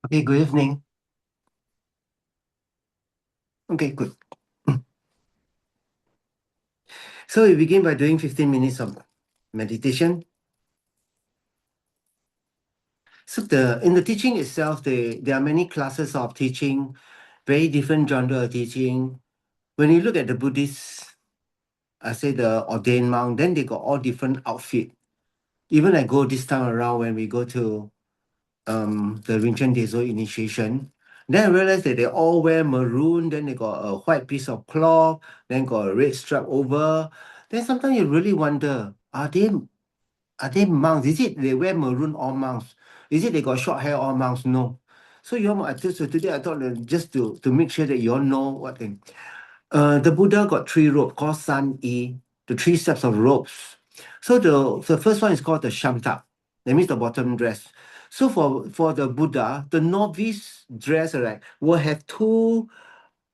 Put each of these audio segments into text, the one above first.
Okay, good evening. Okay, good. So we begin by doing 15 minutes of meditation. So in the teaching itself, there are many classes of teaching, very different genre of teaching. When you look at the Buddhists, I say the ordained monk, then they got all different outfit. Even I go this time around when we go to the Rinchen Dezo initiation, then I realized that they all wear maroon, then they got a white piece of cloth, then got a red stripe over. Then sometimes you really wonder, are they monks? Is it they wear maroon all monks? Is it they got short hair all monks? No. So so today I thought that just to make sure that you all know what thing. The Buddha got three robes called San Yi, the three sets of robes. So the first one is called the Shamta. That means the bottom dress. So for the Buddha, the novice dress, right, will have two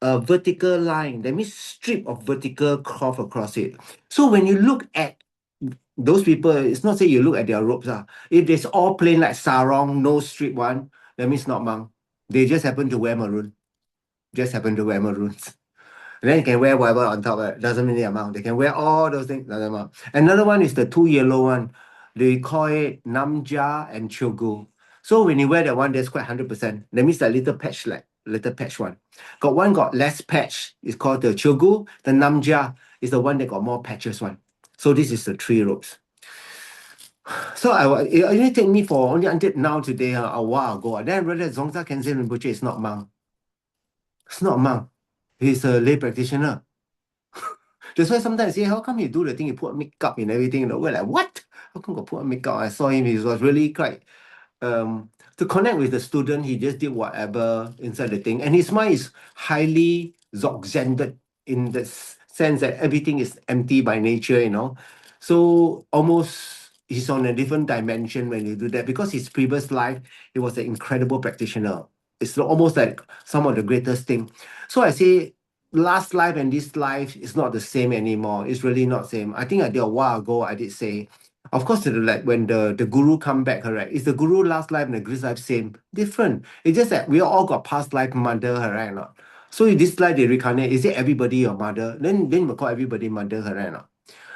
vertical line. That means strip of vertical cloth across it. So when you look at those people, it's not say you look at their robes. If it's all plain like sarong, no strip one, that means not monk. They just happen to wear maroon. Just happen to wear maroons. And then you can wear whatever on top. Doesn't mean they are monk. They can wear all those things. Doesn't matter. Another one is the two yellow one. They call it namja and chogu. So when you wear that one, that's quite 100%. That means a little patch, like little patch one. Got one got less patch. It's called the chogu. The namja is the one that got more patches one. So this is the three robes. So it only take me for only until now today, a while ago. Then I realized Zongza Kensei Rinpoche is not monk. It's not monk. He's a lay practitioner. That's why sometimes I say, how come you do the thing, you put makeup and everything? We're like, what? How come you put makeup? I saw him, he was really quite to connect with the student, he just did whatever inside the thing. And his mind is highly zogzended in the sense that everything is empty by nature. So almost he's on a different dimension when you do that because his previous life, he was an incredible practitioner. It's almost like some of the greatest thing. So I say last life and this life is not the same anymore. It's really not same. I think I did a while ago, I did say of course, like when the guru come back, correct? Is the guru last life and the guru life same? Different. It's just that we all got past life mother, correct or not? So in this life they reincarnate, is it everybody your mother? Then we call everybody mother, correct or not?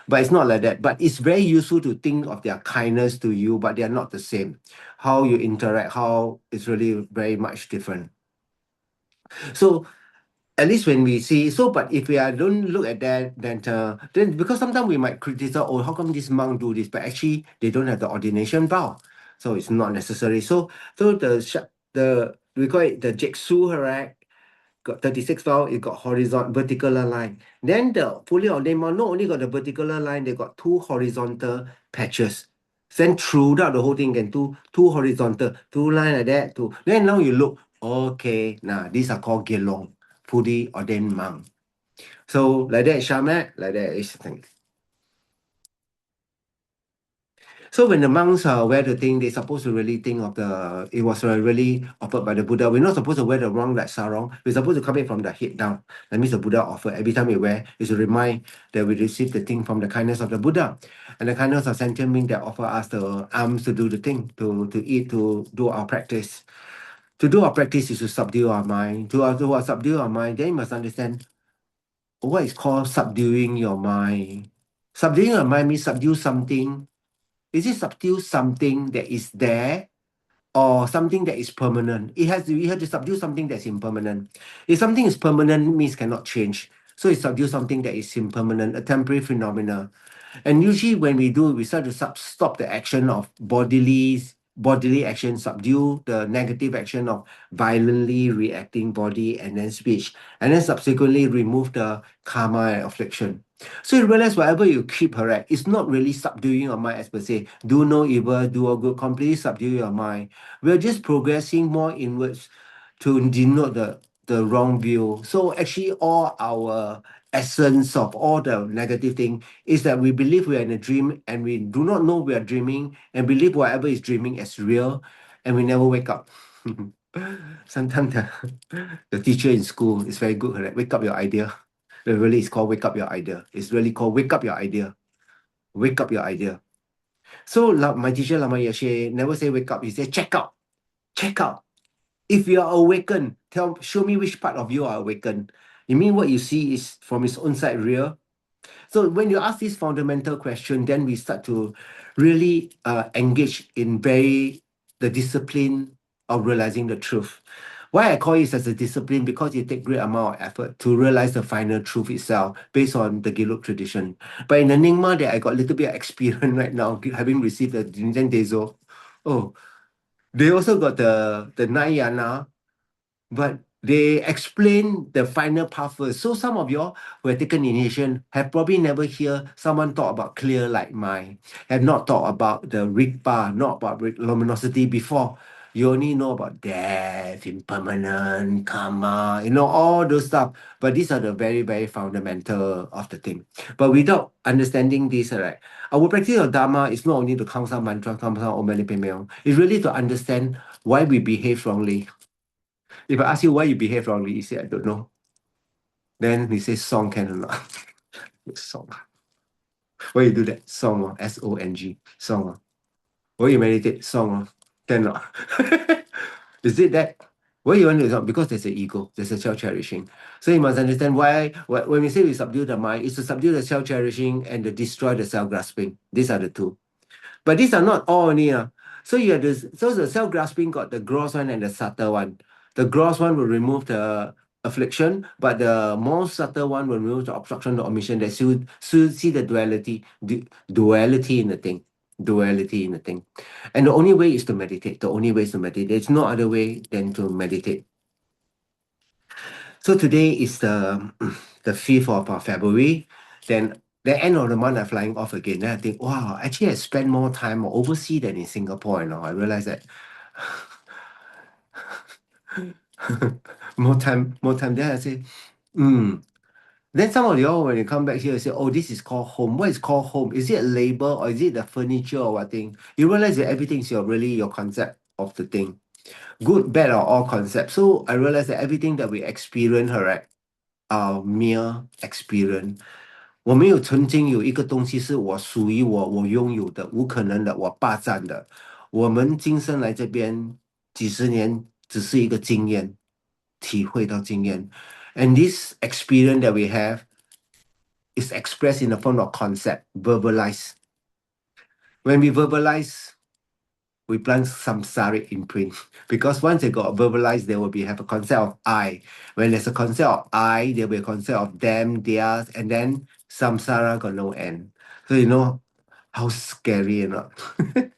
But it's not like that. But it's very useful to think of their kindness to you, but they are not the same. How you interact, how it's really very much different. So at least when we see but if we don't look at that, then because sometimes we might criticize, oh, how come this monk do this, but actually they don't have the ordination vow, so it's not necessary. So the we call it the jeksu, correct? Got 36 vow, it got horizontal vertical line. Then the fully ordained monk not only got the vertical line, they got two horizontal patches. Then throughout the whole thing, can two horizontal, two line like that, two. Then now you look, okay, now these are called gelong, fully ordained monk. So like that, shamak, like that is thing. So when the monks wear the thing, they're supposed to really think of it was really offered by the Buddha. We're not supposed to wear the wrong like sarong. We're supposed to come it from the head down. That means the Buddha offered. Every time we wear is to remind that we receive the thing from the kindness of the Buddha. And the kindness of sentient being that offer us the arms to do the thing, to eat, to do our practice. To do our practice is to subdue our mind. To subdue our mind, then you must understand what is called subduing your mind. Subduing your mind means subdue something. Is it subdue something that is there or something that is permanent? You have to subdue something that's impermanent. If something is permanent, means cannot change. So it's subdue something that is impermanent, a temporary phenomena. And usually when we do, we start to stop the action of bodily action, subdue the negative action of violently reacting body and then speech, and then subsequently remove the karma and affliction. So you realize whatever you keep, correct, it's not really subduing your mind as per se. Do no evil, do all good, completely subdue your mind. We're just progressing more inwards to denote the wrong view. So actually all our essence of all the negative thing is that we believe we are in a dream and we do not know we are dreaming and believe whatever is dreaming is real and we never wake up. Sometimes the teacher in school is very good, correct? Wake up your idea. Really, it's called wake up your idea. It's really called wake up your idea. Wake up your idea. So my teacher Lama Yashe never say wake up. He said check out. Check out. If you are awakened, show me which part of you are awakened. You mean what you see is from its own side real? So when you ask this fundamental question, then we start to really engage in the discipline of realizing the truth. Why I call it as a discipline? Because it takes great amount of effort to realize the final truth itself based on the Gelug tradition. But in the Nyingma that I got a little bit of experience right now, having received the Dinten Dezo, oh, they also got the Nayana, but they explain the final path first. So some of y'all who have taken initiation have probably never hear someone talk about clear like mind, have not thought about the Rigpa, not about luminosity before. You only know about death, impermanent, karma, all those stuff. But these are the very, very fundamental of the thing. But without understanding this, right, our practice of Dharma is not only to count some mantra, count some Om Mani Padme Hum. It's really to understand why we behave wrongly. If I ask you why you behave wrongly, you say, I don't know. Then we say, song can or not? Song. Why you do that? Song, S-O-N-G. Song. Why you meditate? Song. Cannot. Is it that? Why you want to do? Because there's an ego, there's a self-cherishing. So you must understand why when we say we subdue the mind, it's to subdue the self-cherishing and to destroy the self-grasping. These are the two. But these are not all only. So you have this, so the self-grasping got the gross one and the subtle one. The gross one will remove the affliction, but the more subtle one will remove the obstruction, the omission. That you see the duality in the thing. Duality in the thing. And the only way is to meditate. The only way is to meditate. There's no other way than to meditate. So today is the 5th of February. Then the end of the month, I'm flying off again. Then I think, wow, actually I spend more time overseas than in Singapore. I realize that more time, more time. Then I say, hmm. Then some of y'all, when you come back here, you say, oh, this is called home. What is called home? Is it a label or is it the furniture or what thing? You realize that everything is really your concept of the thing. Good, bad, or all concepts. So I realized that everything that we experience, correct, are mere experience. 我没有曾经有一个东西是我属于我，我拥有的，无可能的，我霸占的。我们今生来这边几十年，只是一个经验，体会到经验。And this experience that we have is expressed in the form of concept, verbalized. When we verbalize, we plant samsaric imprint because once they got verbalized, they will have a concept of I. When there's a concept of I, there will be a concept of them, theirs, and then samsara got no end. So you know how scary or not?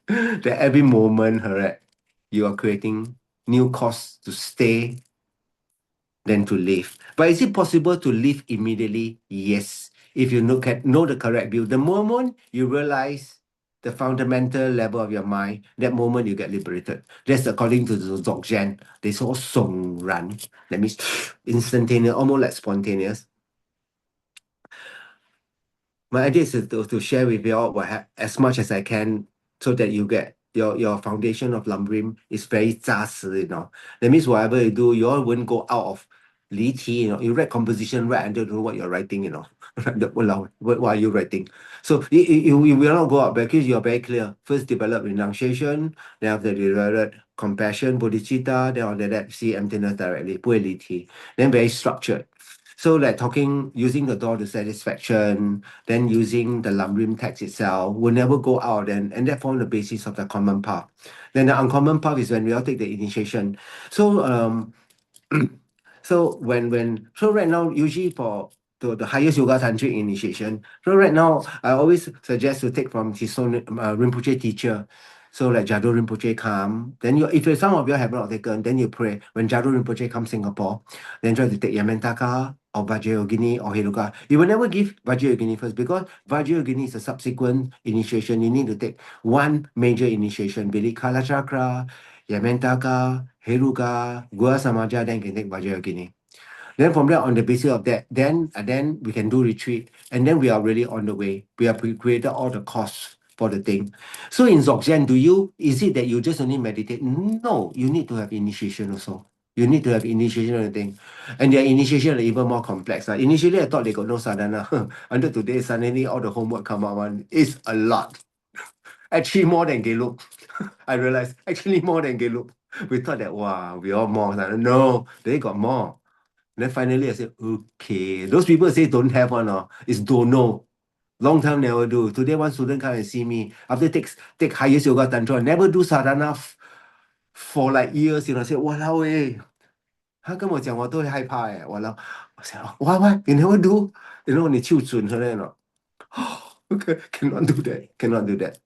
That every moment, correct, you are creating new costs to stay than to live. But is it possible to live immediately? Yes. If you know the correct view, the moment you realize the fundamental level of your mind, that moment you get liberated. That's according to the Dzogchen. They saw song run. That means instantaneous, almost like spontaneous. My idea is to share with you all as much as I can so that you get your foundation of lumbering is very 扎实. That means whatever you do, you all won't go out of 离题. You read composition, right, and don't know what you're writing. What are you writing? So you will not go out because you're very clear. First develop renunciation, then after develop compassion, bodhicitta, then after that see emptiness directly, 不会离题. Then very structured. So like using the door to satisfaction, then using the Lamrim text itself, will never go out and that form the basis of the common path. Then the uncommon path is when we all take the initiation. So so so right now, usually for the highest yoga tantric initiation, so right now I always suggest to take from his own Rinpoche teacher. So like Jado Rinpoche come, then if some of you have not taken, then you pray. When Jado Rinpoche come Singapore, then try to take Yamantaka or Vajrayogini or Heruka. You will never give Vajrayogini first because Vajrayogini is a subsequent initiation. You need to take one major initiation, Vilikala Chakra, Yamantaka, Heruka, Gua Samaja, then can take Vajrayogini. Then from there, on the basis of that, then we can do retreat, and then we are really on the way. We have created all the costs for the thing. So in Dzogchen, is it that you just only meditate? No, you need to have initiation also. You need to have initiation on the thing. And their initiation are even more complex. Initially, I thought they got no sadhana. Until today, suddenly all the homework come out one. It's a lot. Actually, more than Gelug. I realized, actually more than Gelug. We thought that, wow, we all more. Like, no, they got more. Then finally I said, okay. Those people say don't have one, it's don't know. Long time never do. Today one student come and see me. After take highest yoga tantra, never do sadhana for like years, I said, walao eh. 他跟我讲我都会害怕，我说 you never do? You know, 你就准 okay, cannot do that. Cannot do that.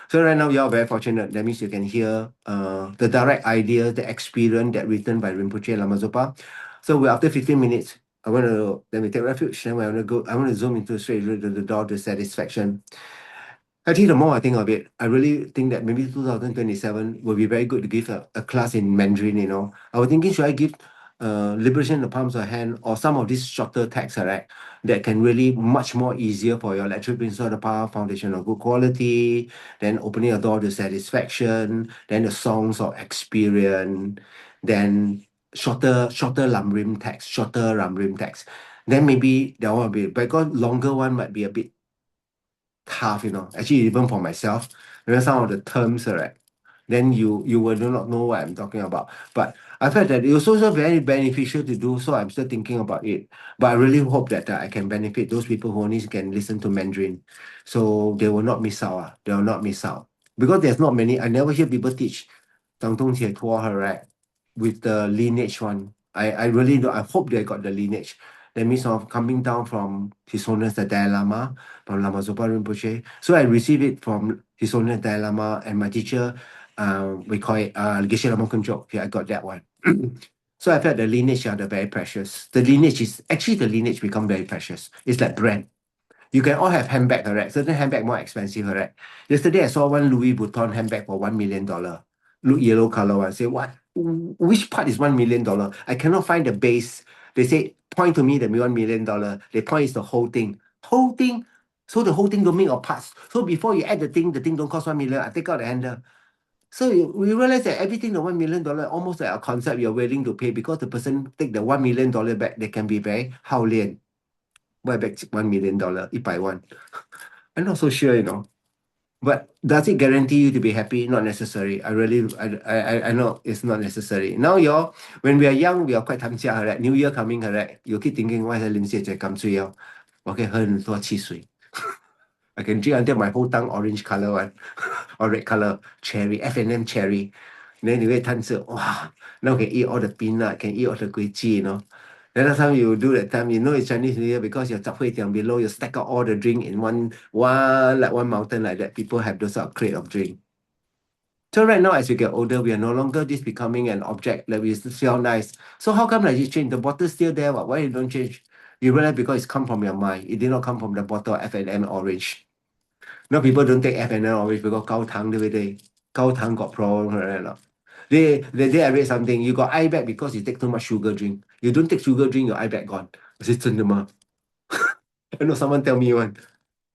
So right now you are very fortunate. That means you can hear the direct idea, the experience that written by Rinpoche Lama Zopa. So we after 15 minutes, I want to let me take refuge. Then I want to zoom into straight to the door to satisfaction. Actually, the more I think of it, I really think that maybe 2027 will be very good to give a class in Mandarin. I was thinking, should I give Liberation in the Palms of Hand or some of these shorter texts, right, that can really much more easier for your lecture principle of the power, foundation of good quality, then opening a door to satisfaction, then the songs of experience, then shorter Lamrim text, shorter Lamrim text. Then maybe that one will be, because longer one might be a bit tough. Actually, even for myself, some of the terms, right? Then you will do not know what I'm talking about. But I felt that it was also very beneficial to do, so I'm still thinking about it. But I really hope that I can benefit those people who only can listen to Mandarin, so they will not miss out. They will not miss out because there's not many. I never hear people teach 掌中解脱, right? With the lineage one. I really do. I hope they got the lineage. That means of coming down from His Holiness the Dalai Lama, from Lama Zopa Rinpoche. So I received it from His Holiness Dalai Lama and my teacher, we call it Geshe Lama Kunjok. Yeah, I got that one. So I felt the lineage are the very precious. The lineage become very precious. It's like brand. You can all have handbag, correct? Certain handbag more expensive, correct? Yesterday I saw one Louis Vuitton handbag for $1 million. Look yellow color one. I say what? Which part is $1 million? I cannot find the base. They say point to me the $1 million. They point is the whole thing. Whole thing. So the whole thing don't make of parts. So before you add the thing don't cost 1 million. I take out the handle. So we realize that everything the $1 million almost like a concept you're willing to pay because the person take the $1 million back. They can be very 好脸. Buy back $1 million, 100万. I'm not so sure. But does it guarantee you to be happy? Not necessary. I know it's not necessary. Now when we are young, we are quite 贪家, correct? New Year coming, correct? You keep thinking, why is the 临界在刚睡哦？我可以喝很多汽水。I can drink until my whole tongue orange color one, or red color cherry, F&M cherry. Then 你会贪吃, wow, now can eat all the peanut, can eat all the kuih. Then last time you do that time, it's Chinese New Year because your chaphui down below, you stack out all the drink in one like one mountain like that. People have those sort of crate of drink. So right now, as we get older, we are no longer this becoming an object that we feel nice. So how come like you change? The bottle's still there. Why you don't change? You realize because it's come from your mind. It did not come from the bottle of F&M orange. Now people don't take F&M orange because 高糖，对不对？高糖 got problem, right? The day I read something, you got eye bag because you take too much sugar drink. You don't take sugar drink, your eye bag gone. I said, 真的吗? I know someone tell me one.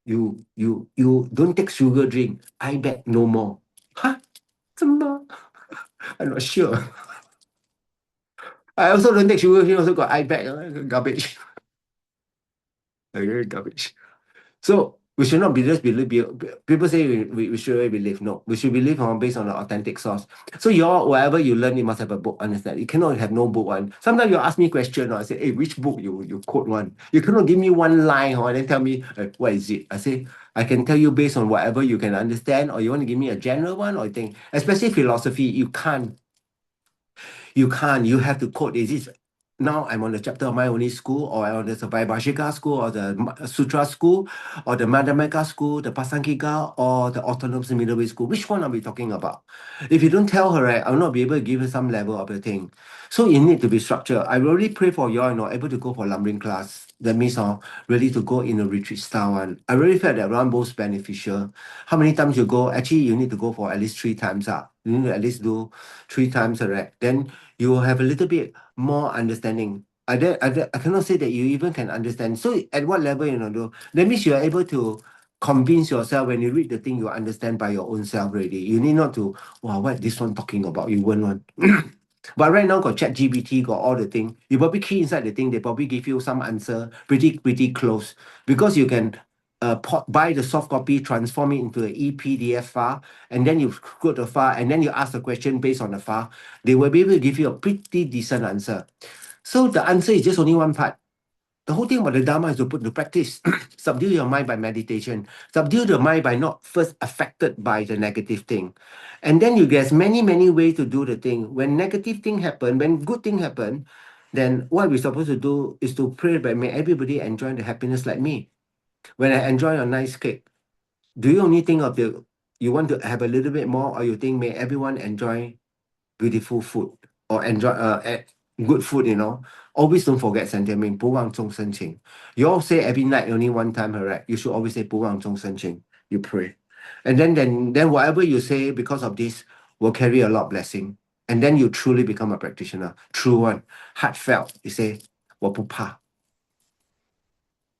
You don't take sugar drink, eye bag no more. Huh? 真的吗? I'm not sure. I also don't take sugar drink, also got eye bag. Garbage. Garbage. So we should not just believe. People say we should believe. No, we should believe based on the authentic source. So whatever you learn, you must have a book. Understand? You cannot have no book one. Sometimes you ask me question, or I say, hey, which book you quote one? You cannot give me one line, and then tell me what is it. I say I can tell you based on whatever you can understand, or you want to give me a general one, or you think, especially philosophy, you can't. You can't. You have to quote. Is it now I'm on the chapter of my only school, or I'm on the Vaibhashika school, or the Sutra school, or the Madhyamaka school, the Pasangika, or the Autonomous Middle Way school? Which one are we talking about? If you don't tell her, right, I'll not be able to give her some level of the thing. So it need to be structured. I really pray for you all, able to go for Lamrim class. That means really to go in a retreat style one. I really felt that one most beneficial. How many times you go? Actually, you need to go for at least 3 times. You need to at least do 3 times, right? Then you will have a little bit more understanding. I cannot say that you even can understand. So at what level do? That means you are able to convince yourself when you read the thing, you understand by your own self already. You need not to, wow, what this one talking about? You won't want. But right now got ChatGPT, got all the thing. You probably key inside the thing, they probably give you some answer pretty close. Because you can buy the soft copy, transform it into an ePDF file, and then you go to the file, and then you ask the question based on the file. They will be able to give you a pretty decent answer. So the answer is just only one part. The whole thing about the Dharma is to put into practice. Subdue your mind by meditation. Subdue the mind by not first affected by the negative thing. And then there's many, many ways to do the thing. When negative thing happen, when good thing happen, then what we're supposed to do is to pray that may everybody enjoy the happiness like me. When I enjoy a nice cake, do you only think of you want to have a little bit more, or you think may everyone enjoy beautiful food or enjoy good food, always don't forget sentiment, 不忘众生情. You all say every night only one time, correct? You should always say 不忘众生情. You pray. And then whatever you say because of this will carry a lot of blessing. And then you truly become a practitioner. True one. Heartfelt. You say, 我不怕.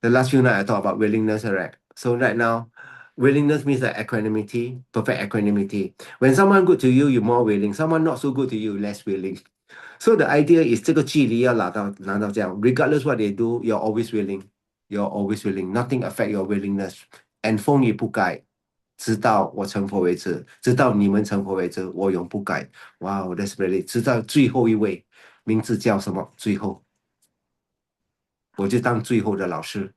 The last few nights I talked about willingness, correct? So right now, willingness means like equanimity, perfect equanimity. When someone good to you, you're more willing. Someone not so good to you, less willing. So the idea is 这个距离要拿到这样 regardless what they do, you're always willing. You're always willing. Nothing affect your willingness. And 风雨不改，直到我成佛为止，直到你们成佛为止，我永不改。Wow, that's really 直到最后一位，名字叫什么？最后，我就当最后的老师。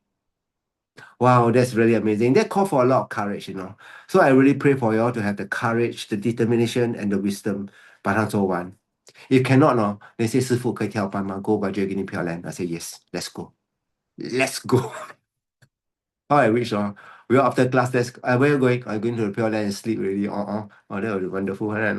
Wow, that's really amazing. That call for a lot of courage, So I really pray for you all to have the courage, the determination, and the wisdom 把它做完。If cannot, they say 师父可以跳班吗？ Go budget 给你漂亮。I say yes, let's go. Let's go. How I wish, we are after class, where are you going? I'm going to the Pure Land and sleep already. Oh, that would be wonderful, right?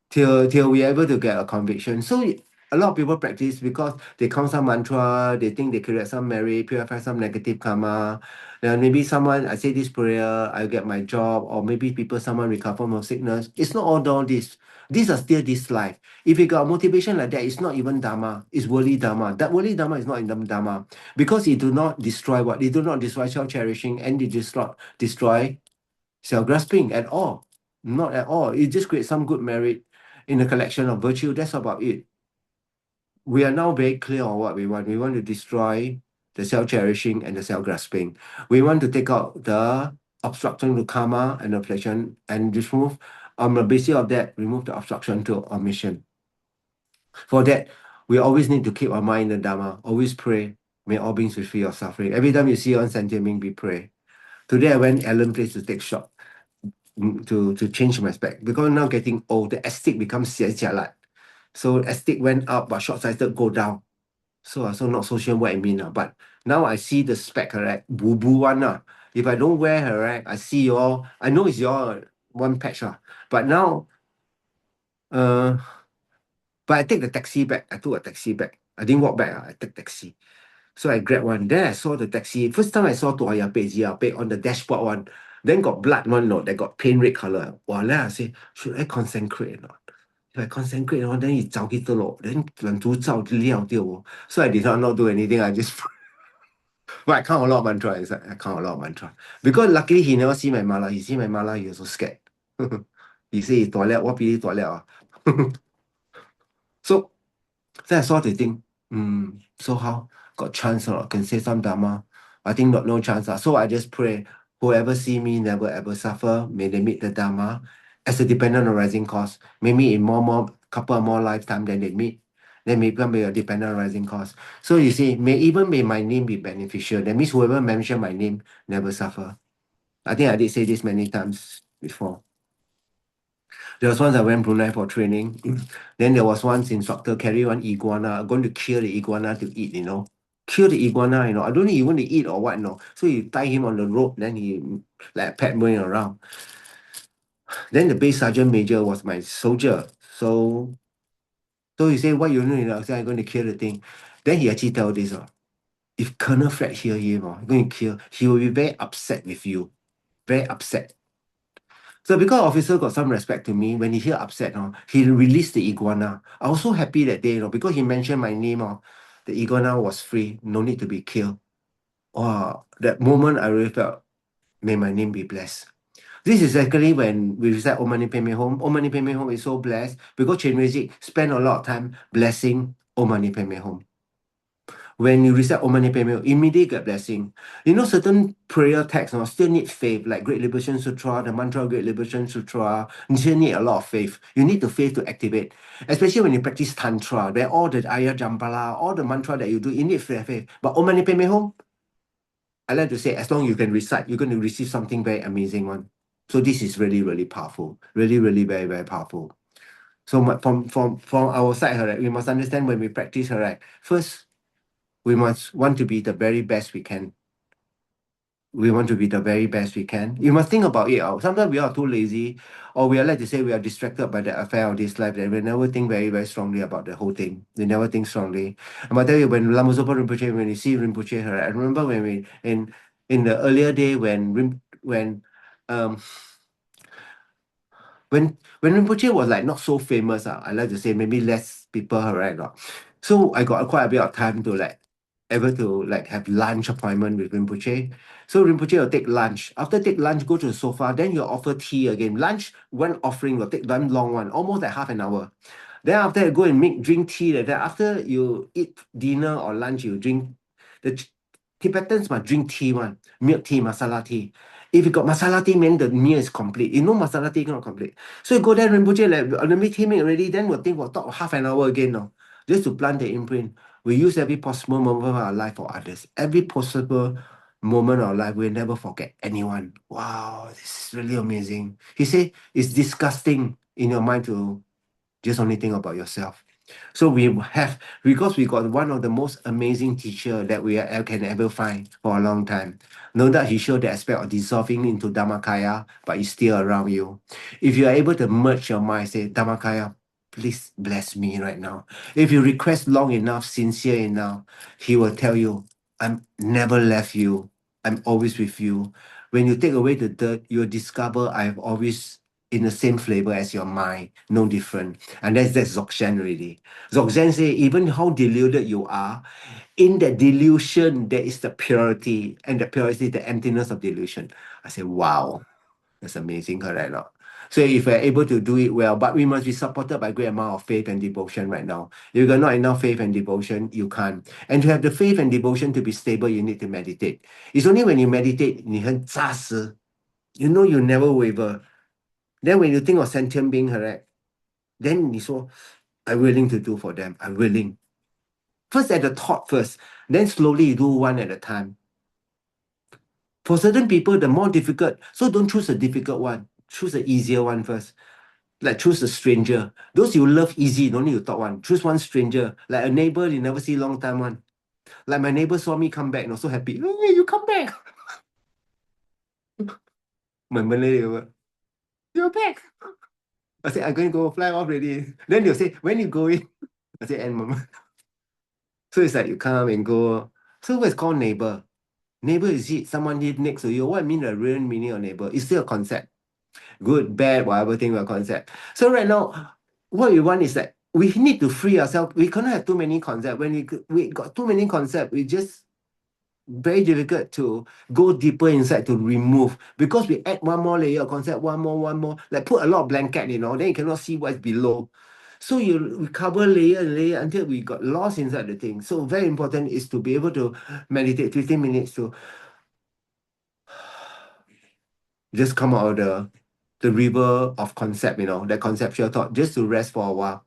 Till we are able to get a conviction. So a lot of people practice because they count some mantra, they think they create some merit, purify some negative karma. Then maybe someone, I say this prayer, I get my job, or maybe someone recover from sickness. It's not all this. These are still this life. If you got motivation like that, it's not even Dharma, it's worldly Dharma. That worldly Dharma is not in the Dharma because it do not destroy what? It do not destroy self-cherishing, and it does not destroy self-grasping at all. Not at all. It just creates some good merit in a collection of virtue. That's about it. We are now very clear on what we want. We want to destroy the self-cherishing and the self-grasping. We want to take out the obstruction to karma and affliction and remove, on the basis of that, remove the obstruction to omission. For that, we always need to keep our mind in the Dharma. Always pray. May all beings be free of suffering. Every time you see on sentiment, we pray. Today I went Alan Place to take shot to change my spec because now getting old, the astig becomes jialat. So astig went up, but short-sighted go down. So not so sure what I mean. But now I see the spec, correct? Boo-boo one. If I don't wear her, right, I see y'all. I know it's your one patch. But now, but I take the taxi back. I took a taxi back. I didn't walk back. I took taxi. So I grabbed one. Then I saw the taxi. First time I saw Tuaya Pei on the dashboard one. Then got blood one, no, that got paint red color. Wow, then I say, should I concentrate or not? If I concentrate, then it's 找 kita lo. Then 人族照 liao 掉 oh. So I did not do anything. I just but I count a lot of mantra inside. I count a lot of mantra. Because luckily he never see my mala. He see my mala, he was so scared. He say he toilet, what really toilet? So then I saw the thing. So how? Got chance or not? Can say some Dharma? I think no chance. So I just pray, whoever see me never ever suffer. May they meet the Dharma as a dependent on rising cause. Maybe in couple more lifetime than they meet. Then maybe become a dependent on rising cause. So you see, may my name be beneficial. That means whoever mention my name never suffer. I think I did say this many times before. There was once I went Brunei for training. Then there was once instructor carry one iguana, going to kill the iguana to eat, Kill the iguana, I don't know he want to eat or what, So you tie him on the rope, then he like a pet moving around. Then the base sergeant major was my soldier. So he said, what you know? I said, I'm going to kill the thing. Then he actually tell this, if Colonel Fred hear him, going to kill, he will be very upset with you. Very upset. So because officer got some respect to me, when he hear upset, he released the iguana. I was so happy that day, because he mentioned my name, the iguana was free, no need to be killed. Wow, that moment I really felt, may my name be blessed. This is exactly when we recite Om Mani Padme Hum. Om Mani Padme Hum is so blessed because Chenrezig spent a lot of time blessing Om Mani Padme Hum. when you recite Om Mani Padme Hum, immediately get blessing. You know, certain prayer texts still need faith, like Great Liberation Sutra, the mantra of Great Liberation Sutra. You still need a lot of faith. You need the faith to activate, especially when you practice Tantra, where all the Ayah Jambala, all the mantra that you do, you need faith. But Om Mani Padme Hum, I like to say, as long as you can recite, you're going to receive something very amazing one. So this is really, really powerful. Really, really very, very powerful. So from our side, right, we must understand when we practice, right, first, we must want to be the very best we can. We want to be the very best we can. You must think about it. Sometimes we are too lazy, or we are like to say we are distracted by the affair of this life, that we never think very, very strongly about the whole thing. We never think strongly. And I tell you, when Lama Zopa Rinpoche, when you see Rinpoche, right, I remember when we in the earlier day um when Rinpoche was like not so famous, I like to say maybe less people, right? So I got quite a bit of time to like able to like have lunch appointment with Rinpoche. So Rinpoche will take lunch. After take lunch, go to the sofa, then he'll offer tea again. Lunch, one offering will take one long one, almost like half an hour. Then after you go and drink tea, like that. After you eat dinner or lunch, you drink the Tibetans must drink tea one, milk tea, masala tea. If you got masala tea, mean the meal is complete. You know masala tea cannot complete. So you go there, Rinpoche, like on the meat tea make already, then we'll think we'll talk half an hour again, no? Just to plant the imprint. We use every possible moment of our life for others. Every possible moment of our life, we'll never forget anyone. Wow, this is really amazing. He said it's disgusting in your mind to just only think about yourself. So we have, because we got one of the most amazing teacher that can ever find for a long time. No doubt he showed the aspect of dissolving into Dhammakaya, but it's still around you. If you are able to merge your mind, say, Dhammakaya, please bless me right now. If you request long enough, sincere enough, he will tell you, I'm never left you. I'm always with you. When you take away the dirt, you'll discover I've always in the same flavor as your mind, no different. And that's Dzogchen really. Dzogchen say, even how deluded you are, in that delusion, there is the purity, and the purity, the emptiness of delusion. I say, wow, that's amazing, correct? Not? So if we're able to do it well, but we must be supported by great amount of faith and devotion right now. If you got not enough faith and devotion, you can't. And to have the faith and devotion to be stable, you need to meditate. It's only when you meditate, 你很扎实, you know you never waver. Then when you think of sentient being, correct? Then you say, I'm willing to do for them. I'm willing. First at the thought first, then slowly you do one at a time. For certain people, the more difficult, so don't choose a difficult one. Choose the easier one first. Like choose a stranger. Those you love easy, don't need to talk one. Choose one stranger. Like a neighbor you never see long time one. Like my neighbor saw me come back and so happy. Hey, you come back. My Malay neighbor, you're back. I said, I'm going to go fly off already. Then they'll say, when you going? I say, and mama. So it's like you come and go. So what's called neighbor? Neighbor is it someone live next to you? What I mean the real meaning of neighbor? It's still a concept. Good, bad, whatever thing about concept. So right now, what we want is that we need to free ourselves. We cannot have too many concepts. When we got too many concepts, we just very difficult to go deeper inside to remove, because we add one more layer of concept, one more, like put a lot of blanket, then you cannot see what's below. So we cover layer and layer until we got lost inside the thing. So very important is to be able to meditate 15 minutes to just come out of the river of concept, that conceptual thought, just to rest for a while.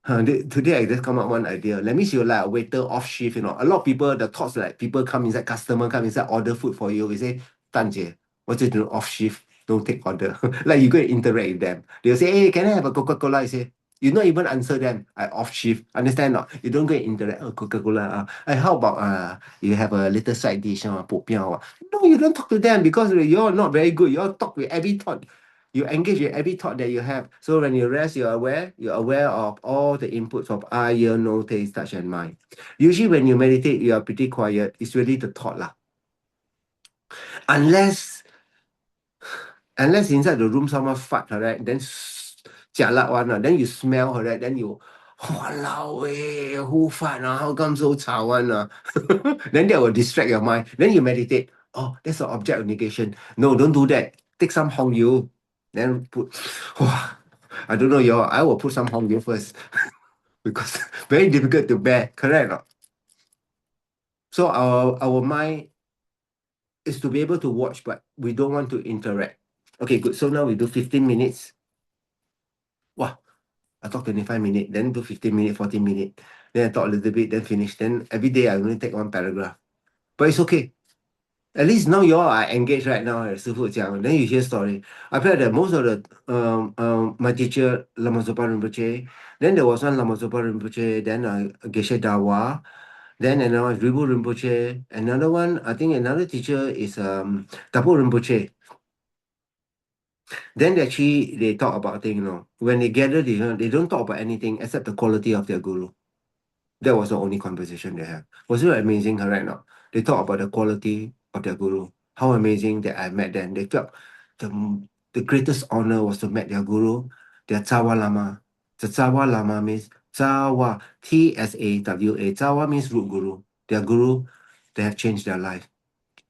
Today I just come up one idea. Let me see you like a waiter off shift, A lot of people, the thoughts like people come inside, customer come inside, order food for you. We say, 蛋姐, what's it doing off shift? Don't take order. Like you go and interact with them. They'll say, hey, can I have a Coca-Cola? You say, you not even answer them. I off shift. Understand not? You don't go and interact. Oh, Coca-Cola. How about you have a little side dish, popiao. No, you don't talk to them because you're not very good. You talk with every thought. You engage in every thought that you have. So when you rest, you're aware of all the inputs of eye, ear, nose, taste, touch, and mind. Usually when you meditate, you are pretty quiet. It's really the thought lah. Unless inside the room someone fart, correct? Then jialat one, then you smell, correct? Then you, walao who fart? How come so 吵 one? Then that will distract your mind. Then you meditate. Oh, that's an object of negation. No, don't do that. Take some Hong Yu. Then put, I don't know, I will put some Hong Yu first because very difficult to bear, correct or not? So our mind is to be able to watch, but we don't want to interact. Okay, good. So now we do 15 minutes. Wow, I talk 25 minutes, then do 15 minutes, 14 minutes. Then I talk a little bit, then finish. Then every day I only take one paragraph. But it's okay. At least now you all are engaged right now, 师傅讲, then you hear story. I felt that most of the my teacher Lama Zopa Rinpoche, then there was one Lama Zopa Rinpoche, then Geshe Dawa, then another one Ribu Rinpoche, another one, I think another teacher is Tapo Rinpoche. Then actually they talk about things, when they gather, they don't talk about anything except the quality of their guru. That was the only conversation they had. Was it amazing, correct? Now they talk about the quality of their guru. How amazing that I met them. They felt the greatest honor was to meet their guru, their Tsawa Lama. The Tsawa Lama means Tsawa, Tsawa. Tsawa means root guru. Their guru, they have changed their life.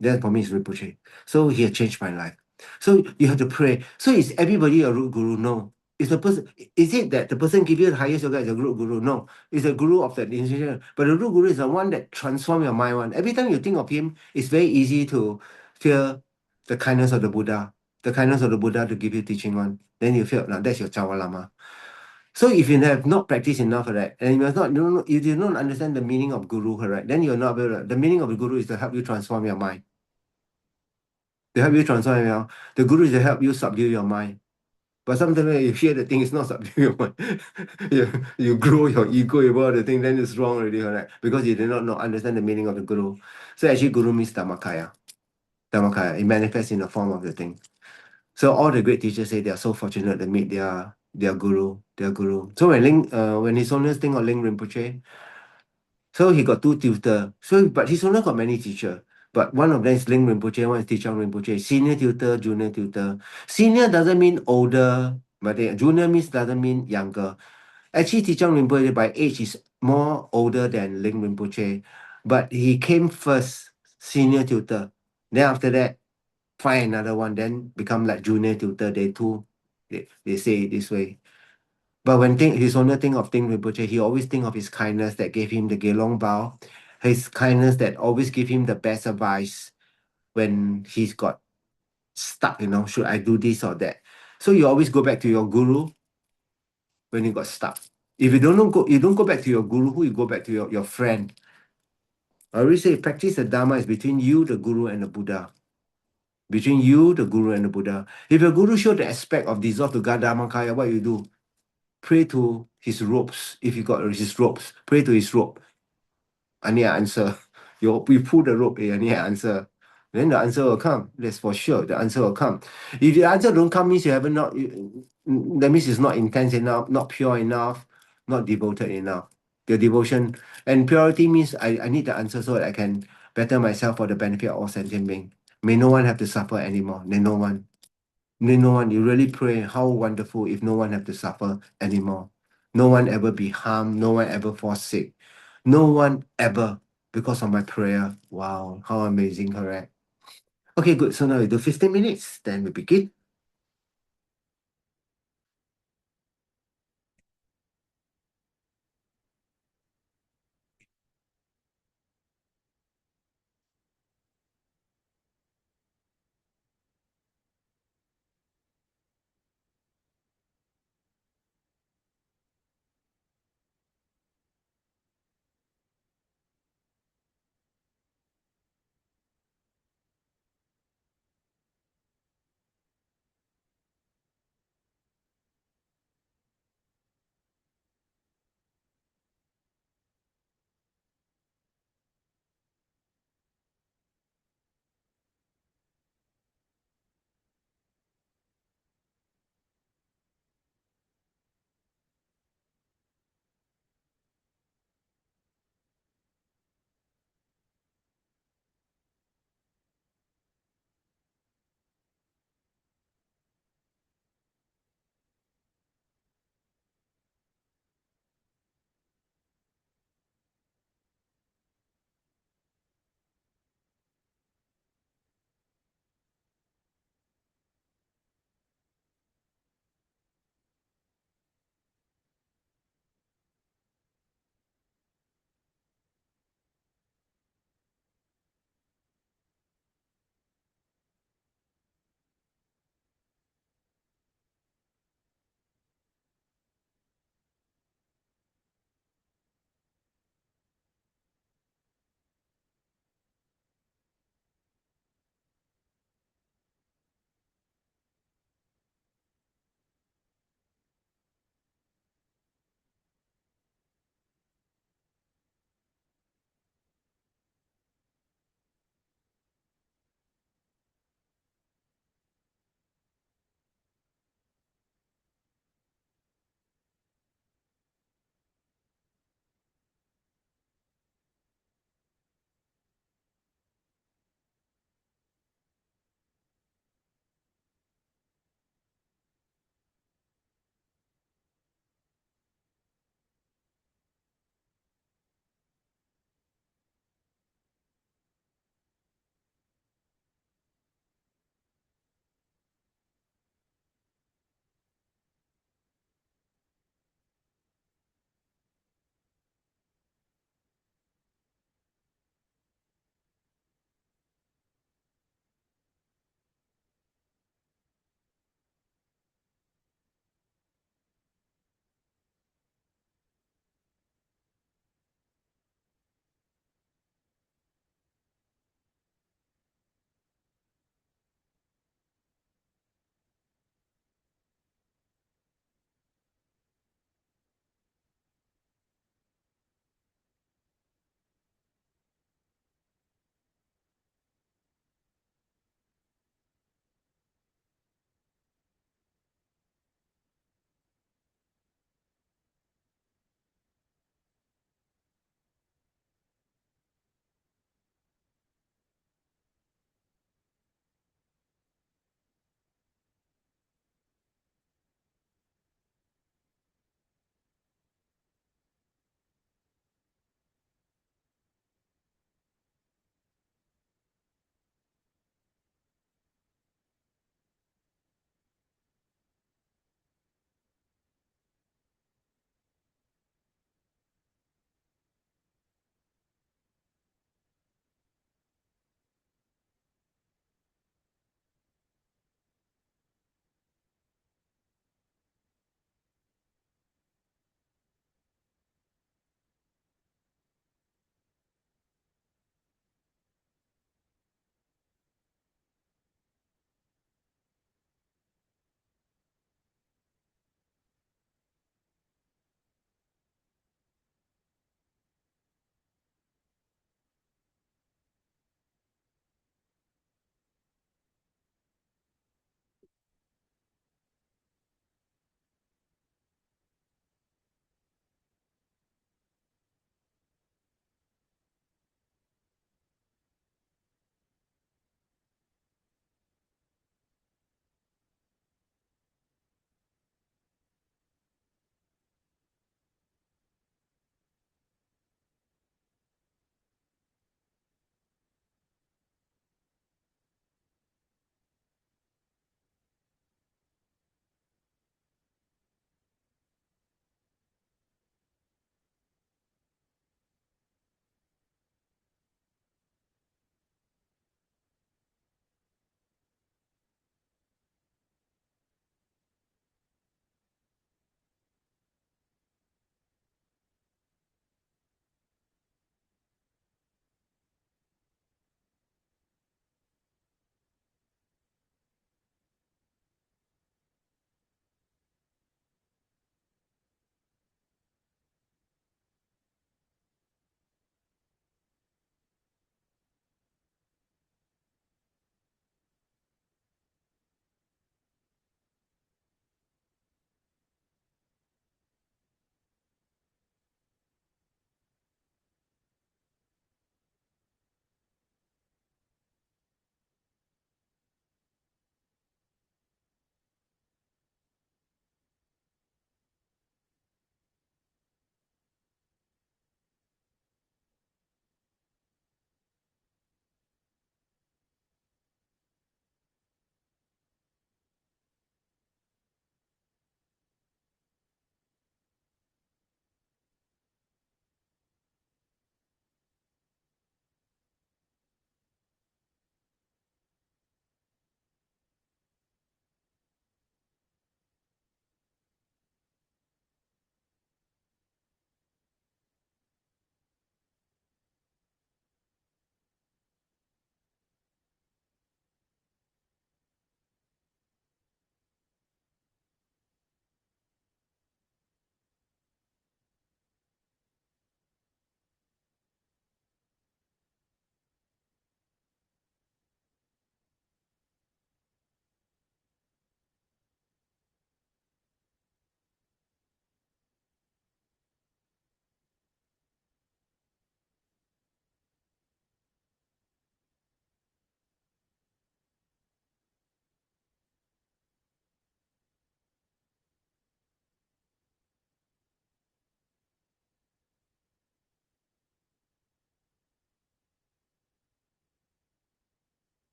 That for me is Rinpoche. So he had changed my life. So you have to pray. So is everybody a root guru? No. Is the person? Is it that the person give you the highest yoga is a root guru? No. It's a guru of that institution. But the root guru is the one that transform your mind. One. Every time you think of him, it's very easy to feel the kindness of the Buddha. The kindness of the Buddha to give you teaching one. Then you feel now that's your Chawa Lama. So if you have not practiced enough of that, and you have not, you do not understand the meaning of guru, correct? Then you're not able to, the meaning of the guru is to help you transform your mind. They help you transform your mind. The guru is to help you subdue your mind. But sometimes when you hear the thing, it's not subdue your mind. you grow your ego about the thing, then it's wrong already, right? Because you do not know, understand the meaning of the guru. So actually, guru means Dhammakaya. Dhammakaya. It manifests in the form of the thing. So all the great teachers say they are so fortunate to meet their guru, their guru. So when His Holiness think of Ling Rinpoche, so he got two tutor. So but His Holiness got many teacher. But one of them is Ling Rinpoche, one is Tichang Rinpoche. Senior tutor, junior tutor. Senior doesn't mean older, but junior means doesn't mean younger. Actually, Tichang Rinpoche by age is more older than Ling Rinpoche, but he came first, senior tutor. Then after that, find another one, then become like junior tutor. They say it this way. But when his owner think of Ting Rinpoche, he always think of his kindness that gave him the Gelong Bao, his kindness that always give him the best advice when he's got stuck, should I do this or that? So you always go back to your guru when you got stuck. If you don't go back to your guru, who you go back to your friend. I always say practice the Dharma is between you, the guru, and the Buddha. Between you, the guru, and the Buddha. If your guru show the aspect of dissolve to Dharmakaya, what you do? Pray to his ropes. If you got his ropes, pray to his rope. I need an answer. We pull the rope, I need an answer. Then the answer will come. That's for sure. The answer will come. If the answer don't come, means you haven't not. That means it's not intense enough, not pure enough, not devoted enough. Your devotion and purity means I need the answer so that I can better myself for the benefit of all sentient beings. May no one have to suffer anymore. May no one. May no one. You really pray. How wonderful if no one have to suffer anymore. No one ever be harmed. No one ever fall sick. No one ever because of my prayer. Wow, how amazing, correct? Okay, good. So now we do 15 minutes, then we begin.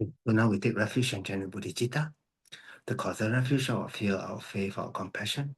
So now we take refuge in Chana Bodhicitta, the causal refuge of our fear, our faith, our compassion.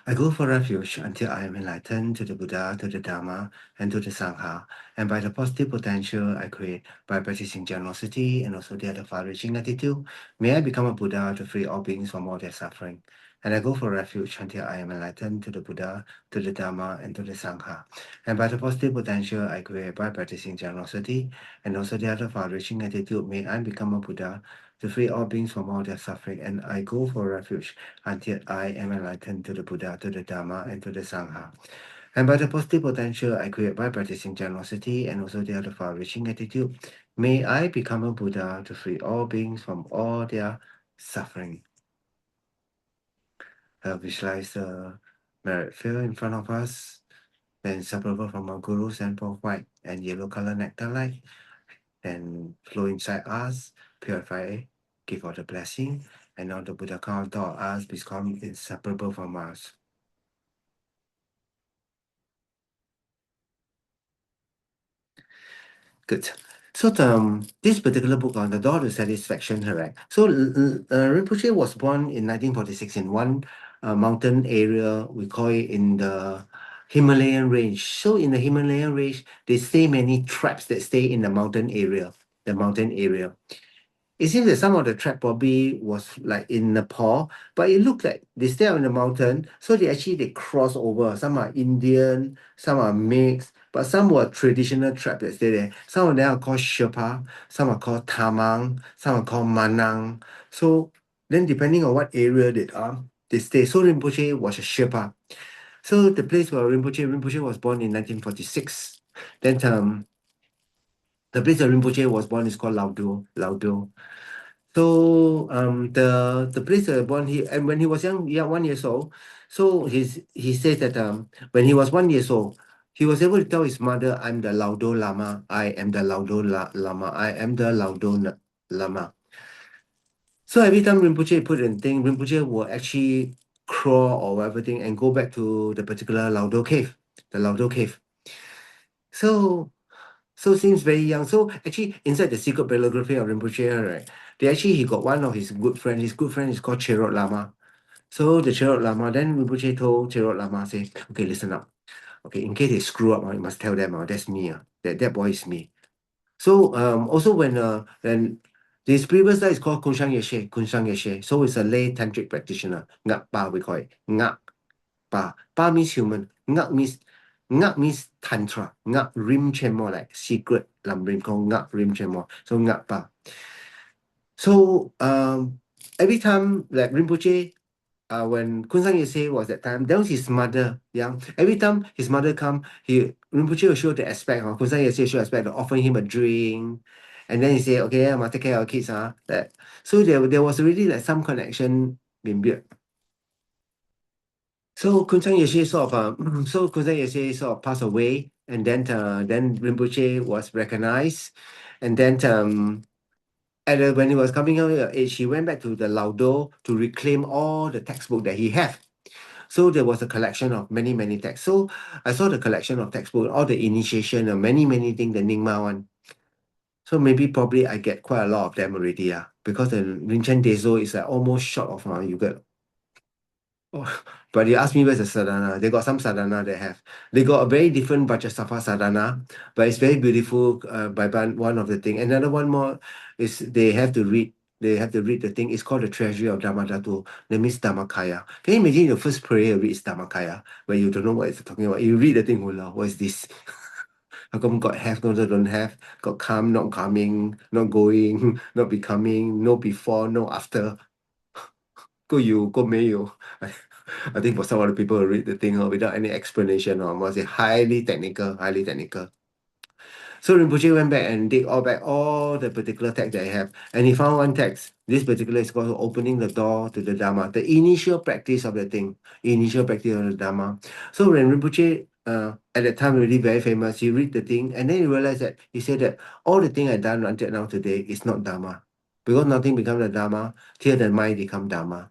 I go for refuge until I am enlightened to the Buddha, to the Dharma, and to the Sangha. And by the positive potential I create by practicing generosity and also the other far-reaching attitude, may I become a Buddha to free all beings from all their suffering. And I go for refuge until I am enlightened to the Buddha, to the Dharma, and to the Sangha. And by the positive potential I create by practicing generosity and also the other far-reaching attitude, may I become a Buddha to free all beings from all their suffering. And I go for refuge until I am enlightened to the Buddha, to the Dharma, and to the Sangha. And by the positive potential I create by practicing generosity and also the other far-reaching attitude, may I become a Buddha to free all beings from all their suffering. Visualize the merit field in front of us, then separable from our gurus and both white and yellow color nectar light, then flow inside us, purify, give all the blessing, and now the Buddha count taught us become inseparable from us. Good. So this particular book on the door to satisfaction, correct? So Rinpoche was born in 1946 in one mountain area, we call it in the Himalayan range. So in the Himalayan range, they stay many tribes that stay in the mountain area, It seems that some of the trap probably was like in Nepal, but it looked like they stay on the mountain, so they cross over. Some are Indian, some are mixed, but some were traditional trap that stay there. Some of them are called Sherpa, some are called Tamang, some are called Manang. So then depending on what area they stay. So Rinpoche was a Sherpa. So the place where Rinpoche was born in 1946. Then the place where Rinpoche was born is called Laudo. So the place born he and when he was young, 1 years old, so he says that when he was 1 years old, he was able to tell his mother, "I'm the Laudo Lama. I am the Lama. I am the Lama." So every time Rinpoche put in thing, Rinpoche will actually crawl or whatever thing and go back to the particular Laudo cave, the Laudo cave. So seems very young. So actually, inside the secret bibliography of Rinpoche, right? He got one of his good friends. His good friend is called Cherot Lama. So the Cherot Lama, then Rinpoche told Cherot Lama, say, okay, listen up. Okay, in case they screw up, you must tell them, that's me. That boy is me. So also when this previous guy is called Kunshang Yeshe. So it's a lay tantric practitioner. Ngak Pa, we call it. Ngak Pa. Pa means human. Ngak means tantra. Ngak rim chemo, like secret lumbering called ngak rim chemo. So ngak pa. So every time like Rinpoche, when Kunsang Yese was that time, that was his mother. Yeah. Every time his mother come, Rinpoche will show the aspect, Kunsang Yese show aspect of offering him a drink. And then he say, okay, I must take care of kids. That. So there was already like some connection being built. So Kunsang Yeshe sort of passed away, and then Rinpoche was recognized, and then when he was coming out of age, he went back to the Laudo to reclaim all the textbook that he had. So there was a collection of many texts. So I saw the collection of textbook, all the initiation, many things, the Nyingma one. So probably I get quite a lot of them already, because the Rinchen Dezo is like almost short of you get. Oh, but you ask me where's the sadhana? They got some sadhana they have. They got a very different Vajrasattva sadhana, but it's very beautiful by one of the thing. Another one more is they have to read. They have to read the thing. It's called the Treasury of Dhammadhatu. That means Dhammakaya. Can you imagine your first prayer reads Dhammakaya, where you don't know what it's talking about? You read the thing, oh, what is this? How come got have, no don't have? Got come, not coming, not going, not becoming, no before, no after. Go you, go 没有. I think for some other people who read the thing without any explanation, or must say highly technical. So Rinpoche went back and dig all the particular text that I have, and he found one text. This particular is called opening the door to the Dharma, the initial practice of the thing, initial practice of the Dharma. So when Rinpoche at that time really very famous, he read the thing, and then he realized that he said that all the thing I done until now today is not Dharma, because nothing become the Dharma till the mind become Dharma.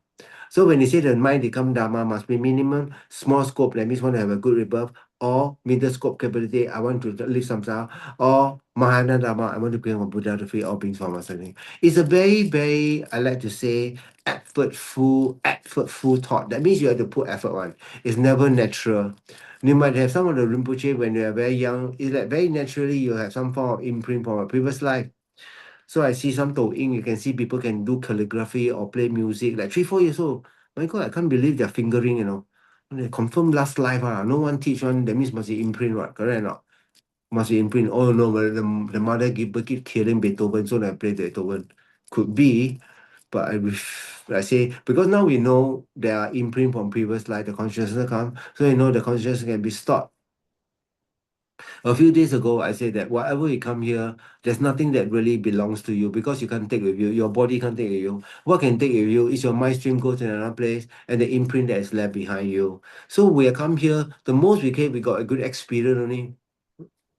So when he say the mind become Dharma, must be minimum small scope. That means want to have a good rebirth or middle scope capability, I want to live samsara, or Mahana Dharma, I want to bring on Buddha to free all beings from suffering. It's a very, very, I like to say, effortful thought. That means you have to put effort on. It's never natural. You might have some of the Rinpoche when you are very young, it's like very naturally you have some form of imprint from a previous life. So I see some Douyin, you can see people can do calligraphy or play music, like 3, 4 years old. My God, I can't believe they're fingering, you know. They confirm last life, no one teach one, that means must be imprint, what, correct or not? Must be imprint. Oh no, but the mother keep killing Beethoven, so I play Beethoven. Could be, but I say, because now we know there are imprint from previous life, the consciousness come, so you know the consciousness can be stopped. A few days ago, I said that whatever you come here, there's nothing that really belongs to you because you can't take with you. Your body can't take with you. What can take with you is your mind stream goes to another place and the imprint that is left behind you. So we have come here, the most we can, we got a good experience only.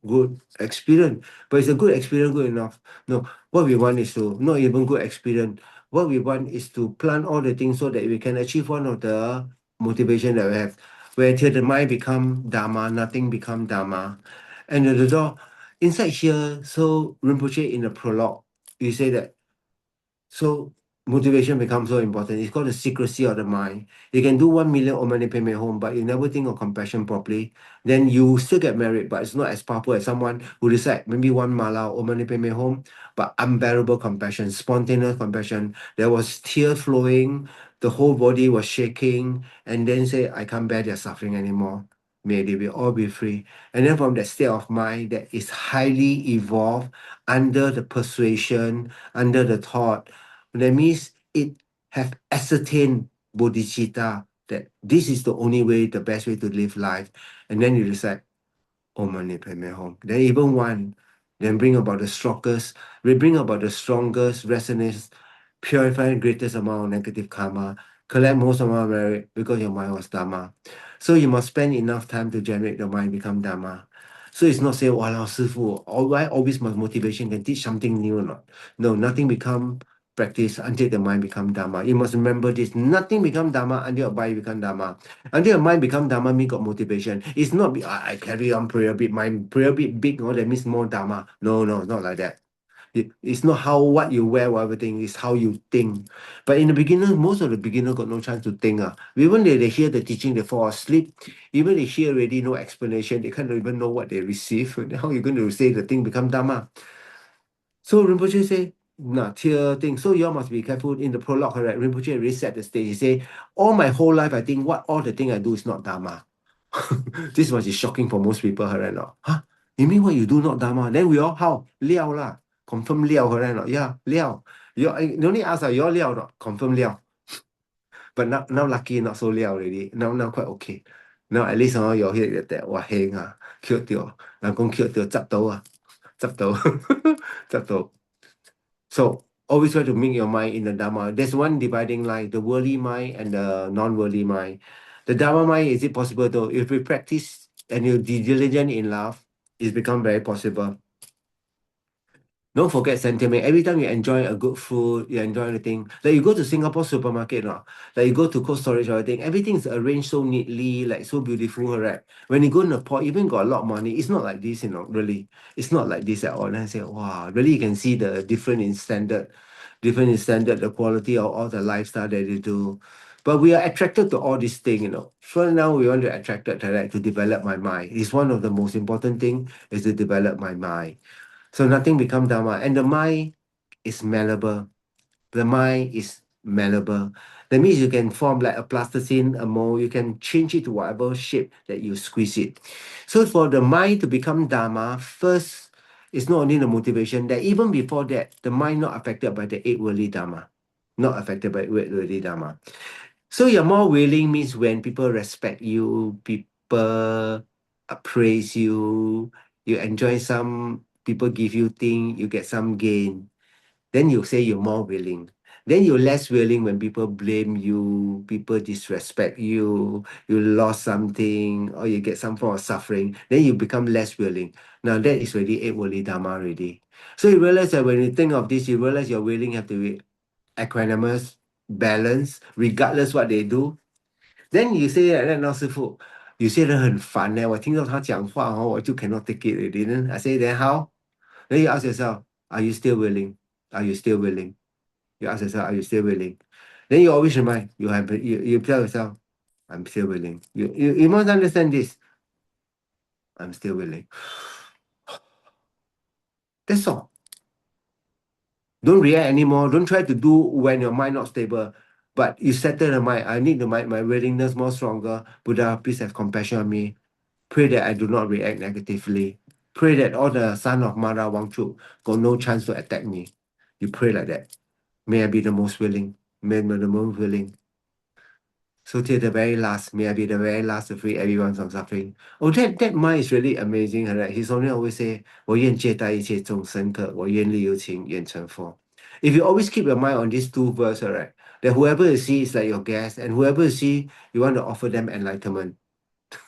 Good experience. But it's a good experience good enough? No, what we want is to, not even good experience. What we want is to plan all the things so that we can achieve one of the motivation that we have. Where till the mind become Dharma, nothing become Dharma. And the door inside here, so Rinpoche in the prologue, you say that so motivation becomes so important. It's called the secrecy of the mind. You can do 1 million Om Mani Padme Hum, but you never think of compassion properly. Then you still get married, but it's not as powerful as someone who decide maybe one mala Om Mani Padme Hum, but unbearable compassion, spontaneous compassion. There was tear flowing, the whole body was shaking, and then say, I can't bear their suffering anymore. May they be all be free. And then from that state of mind that is highly evolved under the persuasion, under the thought, that means it have ascertained bodhicitta that this is the only way, the best way to live life. And then you decide, Om Mani Padme Hum. Then even one, then bring about the strongest, we bring about the strongest resonance, purify greatest amount of negative karma, collect most amount of merit because your mind was Dharma. So you must spend enough time to generate the mind become Dharma. So it's not say, wow, Sifu, why always must motivation can teach something new or not? No, nothing become practice until the mind become Dharma. You must remember this. Nothing become Dharma until your body become Dharma. Until your mind become Dharma, mean got motivation. It's not I carry on prayer bit, my prayer bit big, that means more Dharma. No, no, not like that. It's not how what you wear or everything, it's how you think. But in the beginner, most of the beginner got no chance to think. Even they hear the teaching, they fall asleep. Even they hear already no explanation, they can't even know what they receive. How are you going to say the thing become Dharma? So Rinpoche say, nah, tear thing. So you all must be careful in the prologue, correct? Rinpoche already set the stage. He say, all my whole life, I think all the thing I do is not Dharma. This must be shocking for most people, correct or not? Huh? You mean what you do not Dharma? Then we all, how? Liao lah. Confirm liao, correct or not? Yeah, liao. You only ask, you all liao or not? Confirm liao. But now lucky, not so liao already. Now quite okay. Now at least you hear that, wow, heng cute tio. Lang kong cute tio, zap tau zap tau. Zap tau. So always try to make your mind in the Dharma. There's one dividing line, the worldly mind and the non-worldly mind. The Dharma mind, is it possible though? If we practice and you be diligent in love, it's become very possible. Don't forget sentiment. Every time you enjoy a good food, you enjoy anything. Like you go to Singapore supermarket, like you go to cold storage or everything is arranged so neatly, like so beautiful, right? When you go in the port, even got a lot of money. It's not like this, really. It's not like this at all. And I say, wow, really you can see the different in standard, the quality of all the lifestyle that they do. But we are attracted to all these things. So now we want to attract to that to develop my mind. It's one of the most important thing is to develop my mind. So nothing become Dharma. And the mind is malleable. The mind is malleable. That means you can form like a plasticine, a mold. You can change it to whatever shape that you squeeze it. So for the mind to become Dharma, first, it's not only the motivation that even before that, the mind not affected by the eight worldly Dharma. Not affected by eight worldly Dharma. So you're more willing means when people respect you, people praise you, you enjoy some, people give you thing, you get some gain. Then you say you're more willing. Then you're less willing when people blame you, people disrespect you, you lost something, or you get some form of suffering. Then you become less willing. Now that is really eight worldly Dharma already. So you realize that when you think of this, you realize your willing have to be equanimous, balanced, regardless what they do. Then you say that now, Sifu, 有些人很烦呢，我听到他讲话哦，我就 cannot take it already. Then I say, then how? Then you ask yourself, are you still willing? Are you still willing? You ask yourself, are you still willing? Then you always remind, you tell yourself, I'm still willing. You must understand this. I'm still willing. That's all. Don't react anymore. Don't try to do when your mind not stable. But you settle the mind. I need the mind, my willingness more stronger. Buddha, please have compassion on me. Pray that I do not react negatively. Pray that all the son of Mara Wangchuk got no chance to attack me. You pray like that. May I be the most willing. May I be the most willing. So till the very last, may I be the very last to free everyone from suffering. Oh, that mind is really amazing. Right? He's only always say, 我愿借待一切众生客，我愿力有情愿成佛. If you always keep your mind on these two verses, right, then whoever you see is like your guest, and whoever you see, you want to offer them enlightenment.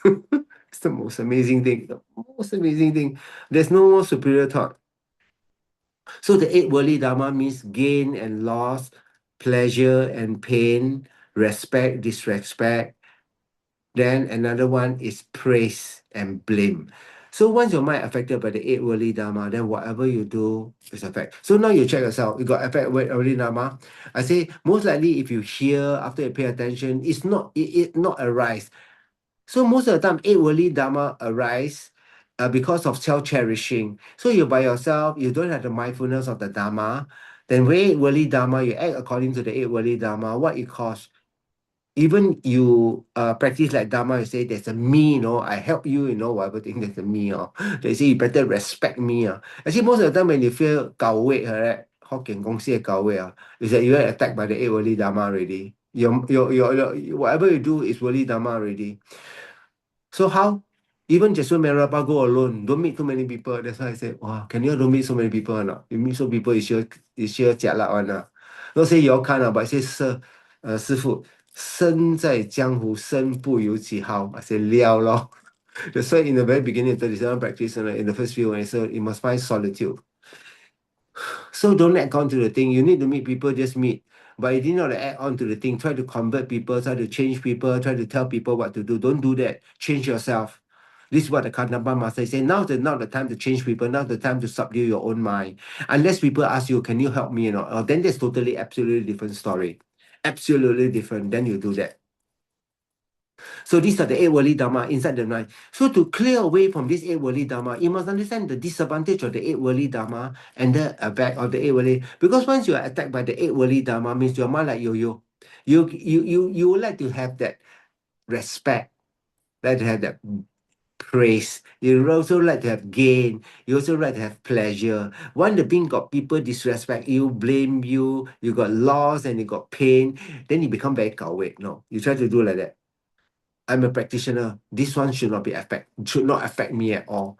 It's the most amazing thing. The most amazing thing. There's no more superior thought. So the eight worldly dharma means gain and loss, pleasure and pain, respect, disrespect. Then another one is praise and blame. So once your mind affected by the eight worldly dharma, then whatever you do is affect. So now you check yourself. You got affect worldly dharma. I say most likely if you hear after you pay attention, it not arise. So most of the time, eight worldly dharma arise because of self-cherishing. So you're by yourself, you don't have the mindfulness of the dharma. Then when eight worldly dharma, you act according to the eight worldly dharma, what it costs? Even you practice like dharma, you say there's a me, I help you, whatever thing there's a me, they say you better respect me. Actually, most of the time when you feel 搞胃, right? Hokkien 公司的搞胃, is that you are attacked by the eight worldly dharma already. Your whatever you do is worldly dharma already. So how? Even Jesu Merapa go alone, don't meet too many people. That's why I said, wow, can you don't meet so many people or not? You meet so many people, you sure jialat one. Not say you all can, but I say, sir, 师父, 身在江湖身不由己好. I say, liao lor. That's why in the very beginning of 37 practice, in the first few, I said, you must find solitude. So don't add on to the thing. You need to meet people, just meet. But you did not add on to the thing. Try to convert people, try to change people, try to tell people what to do. Don't do that. Change yourself. This is what the Kadamba Master say. Now is not the time to change people. Now the time to subdue your own mind. Unless people ask you, can you help me? Then there's totally, absolutely different story. Absolutely different. Then you do that. So these are the eight worldly dharma inside the mind. So to clear away from this eight worldly dharma, you must understand the disadvantage of the eight worldly dharma and the effect of the eight worldly. Because once you are attacked by the eight worldly dharma, means your mind like yo-yo. You would like to have that respect, like to have that praise. You also like to have gain. You also like to have pleasure. When the being got people disrespect you, blame you, you got loss and you got pain, then you become very 搞胃. No, you try to do like that. I'm a practitioner. This one should not affect me at all.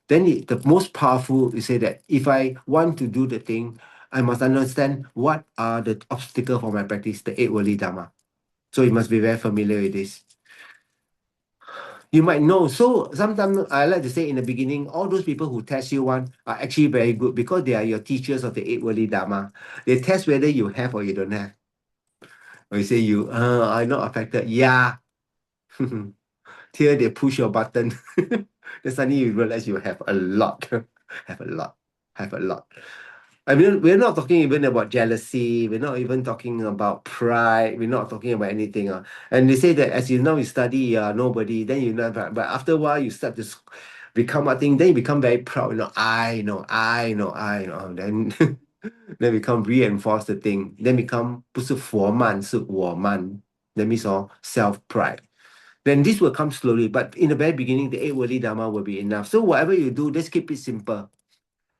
Then the most powerful is say that if I want to do the thing, I must understand what are the obstacles for my practice, the eight worldly dharma. So you must be very familiar with this. You might know. So sometimes I like to say in the beginning, all those people who test you one are actually very good because they are your teachers of the eight worldly dharma. They test whether you have or you don't have. Or you say you are not affected. Yeah. Till they push your button, then suddenly you realize you have a lot, have a lot, have a lot. I mean, we're not talking even about jealousy. We're not even talking about pride. We're not talking about anything. And they say that as you know, you study, nobody. Then you know, but after a while, you start to become a thing. Then you become very proud. I know, I know, I know. Then then become reinforce the thing. Then become 不是佛慢是我慢. That means all self pride. Then this will come slowly, but in the very beginning, the eight worldly dharma will be enough. So whatever you do, just keep it simple.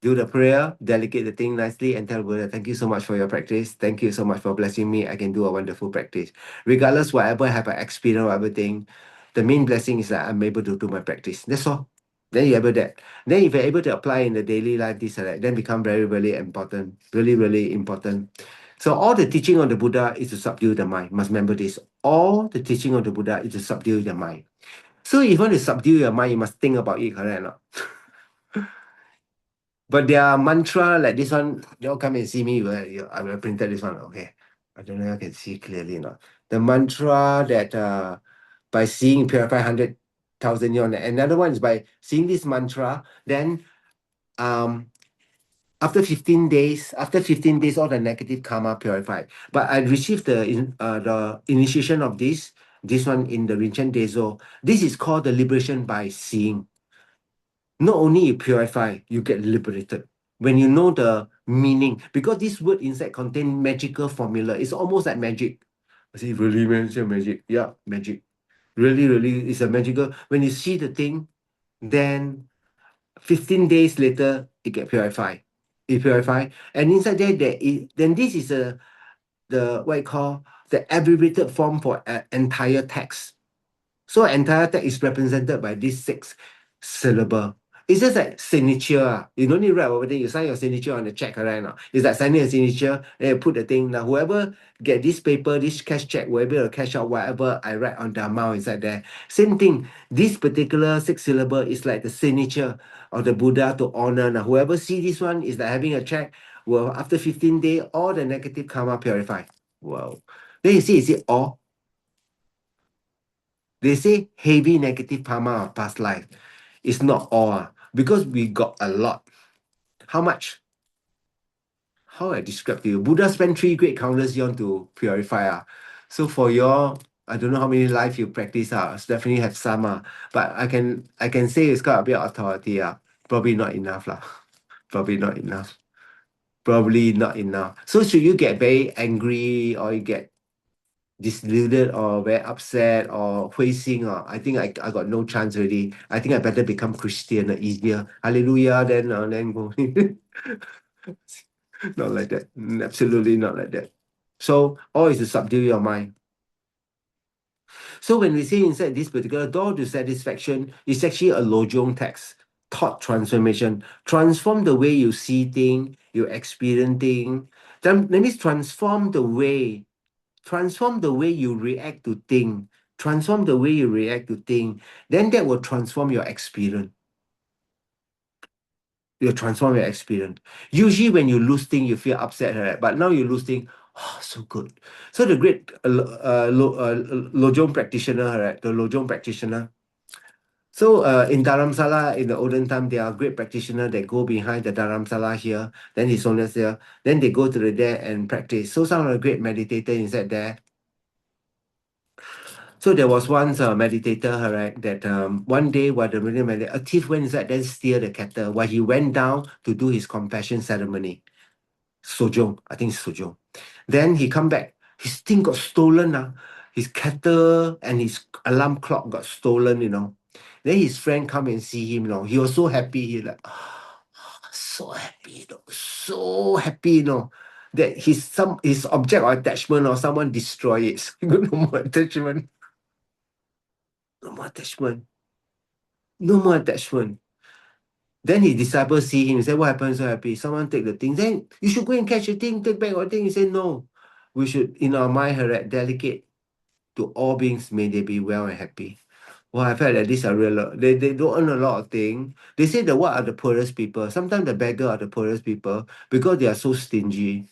Do the prayer, delegate the thing nicely, and tell Buddha, thank you so much for your practice. Thank you so much for blessing me. I can do a wonderful practice. Regardless, whatever I have an experience or everything, the main blessing is that I'm able to do my practice. That's all. Then you're able that. Then if you're able to apply in the daily life, this and that, then become very, really important. Really, really important. So all the teaching of the Buddha is to subdue the mind. Must remember this. All the teaching of the Buddha is to subdue the mind. So if you want to subdue your mind, you must think about it, correct or not? But their mantra, like this one, they all come and see me. I will printed this one. Okay. I don't know if I can see clearly or not. The mantra that by seeing purify 100 thousand yuan. Another one is by seeing this mantra. Then after 15 days, all the negative karma purified. But I received the initiation of this one in the Rinchen Dezo. This is called the liberation by seeing. Not only you purify, you get liberated. When you know the meaning, because this word inside contain magical formula. It's almost like magic. I say, really, man, it's magic. Yeah, magic. Really, really, it's a magical. When you see the thing, then 15 days later, it get purified. It purify. And inside there is, then this is the what you call the abbreviated form for an entire text. So entire text is represented by these 6 syllable. It's just like signature. You don't need to write over there. You sign your signature on the check, right? Now. It's like signing a signature, then you put the thing. Now, whoever get this paper, this cash check, whoever cash out, whatever I write on the amount inside there. Same thing. This particular 6 syllable is like the signature of the Buddha to honor. Now, whoever see this one is like having a check. Well, after 15 days, all the negative karma purified. Wow. Then you see all. They say heavy negative karma of past life. It's not all because we got a lot. How much? How I describe to you? Buddha spent 3 great countless years to purify. So for your, I don't know how many life you practice. Definitely have some. But I can say it's got a bit of authority. Probably not enough. Probably not enough. Probably not enough. So should you get very angry or you get deluded or very upset or 灰心 I think I got no chance already. I think I better become Christian easier. Hallelujah. Then go. Not like that. Absolutely not like that. So all is to subdue your mind. So when we say inside this particular door to satisfaction, it's actually a lojong text. Thought transformation. Transform the way you see things, you experience things. That means transform the way you react to things. Transform the way you react to things. Then that will transform your experience. You'll transform your experience. Usually when you lose things, you feel upset, right? But now you lose things, oh, so good. So the great Lojong practitioner, right? The Lojong practitioner. So in Dharamsala, in the olden time, there are great practitioners that go behind the Dharamsala here, then his owners here, then they go to the there and practice. So some of the great meditators inside there. So there was once a meditator, right, that one day while the meditator, a thief went inside, then steal the cattle while he went down to do his compassion ceremony. Sojong, I think it's Sojong. Then he come back, his thing got stolen. His cattle and his alarm clock got stolen, Then his friend come and see him, He was so happy. He like, so happy, so happy, that his object or attachment or someone destroy it. No more attachment. No more attachment. No more attachment. Then his disciples see him, he said, what happened? So happy. Someone take the thing. Then you should go and catch the thing, take back your thing. He said, no. We should, in our mind, delicate to all beings, may they be well and happy. Well, I felt that these are real. They don't earn a lot of things. They say that what are the poorest people? Sometimes the beggar are the poorest people because they are so stingy.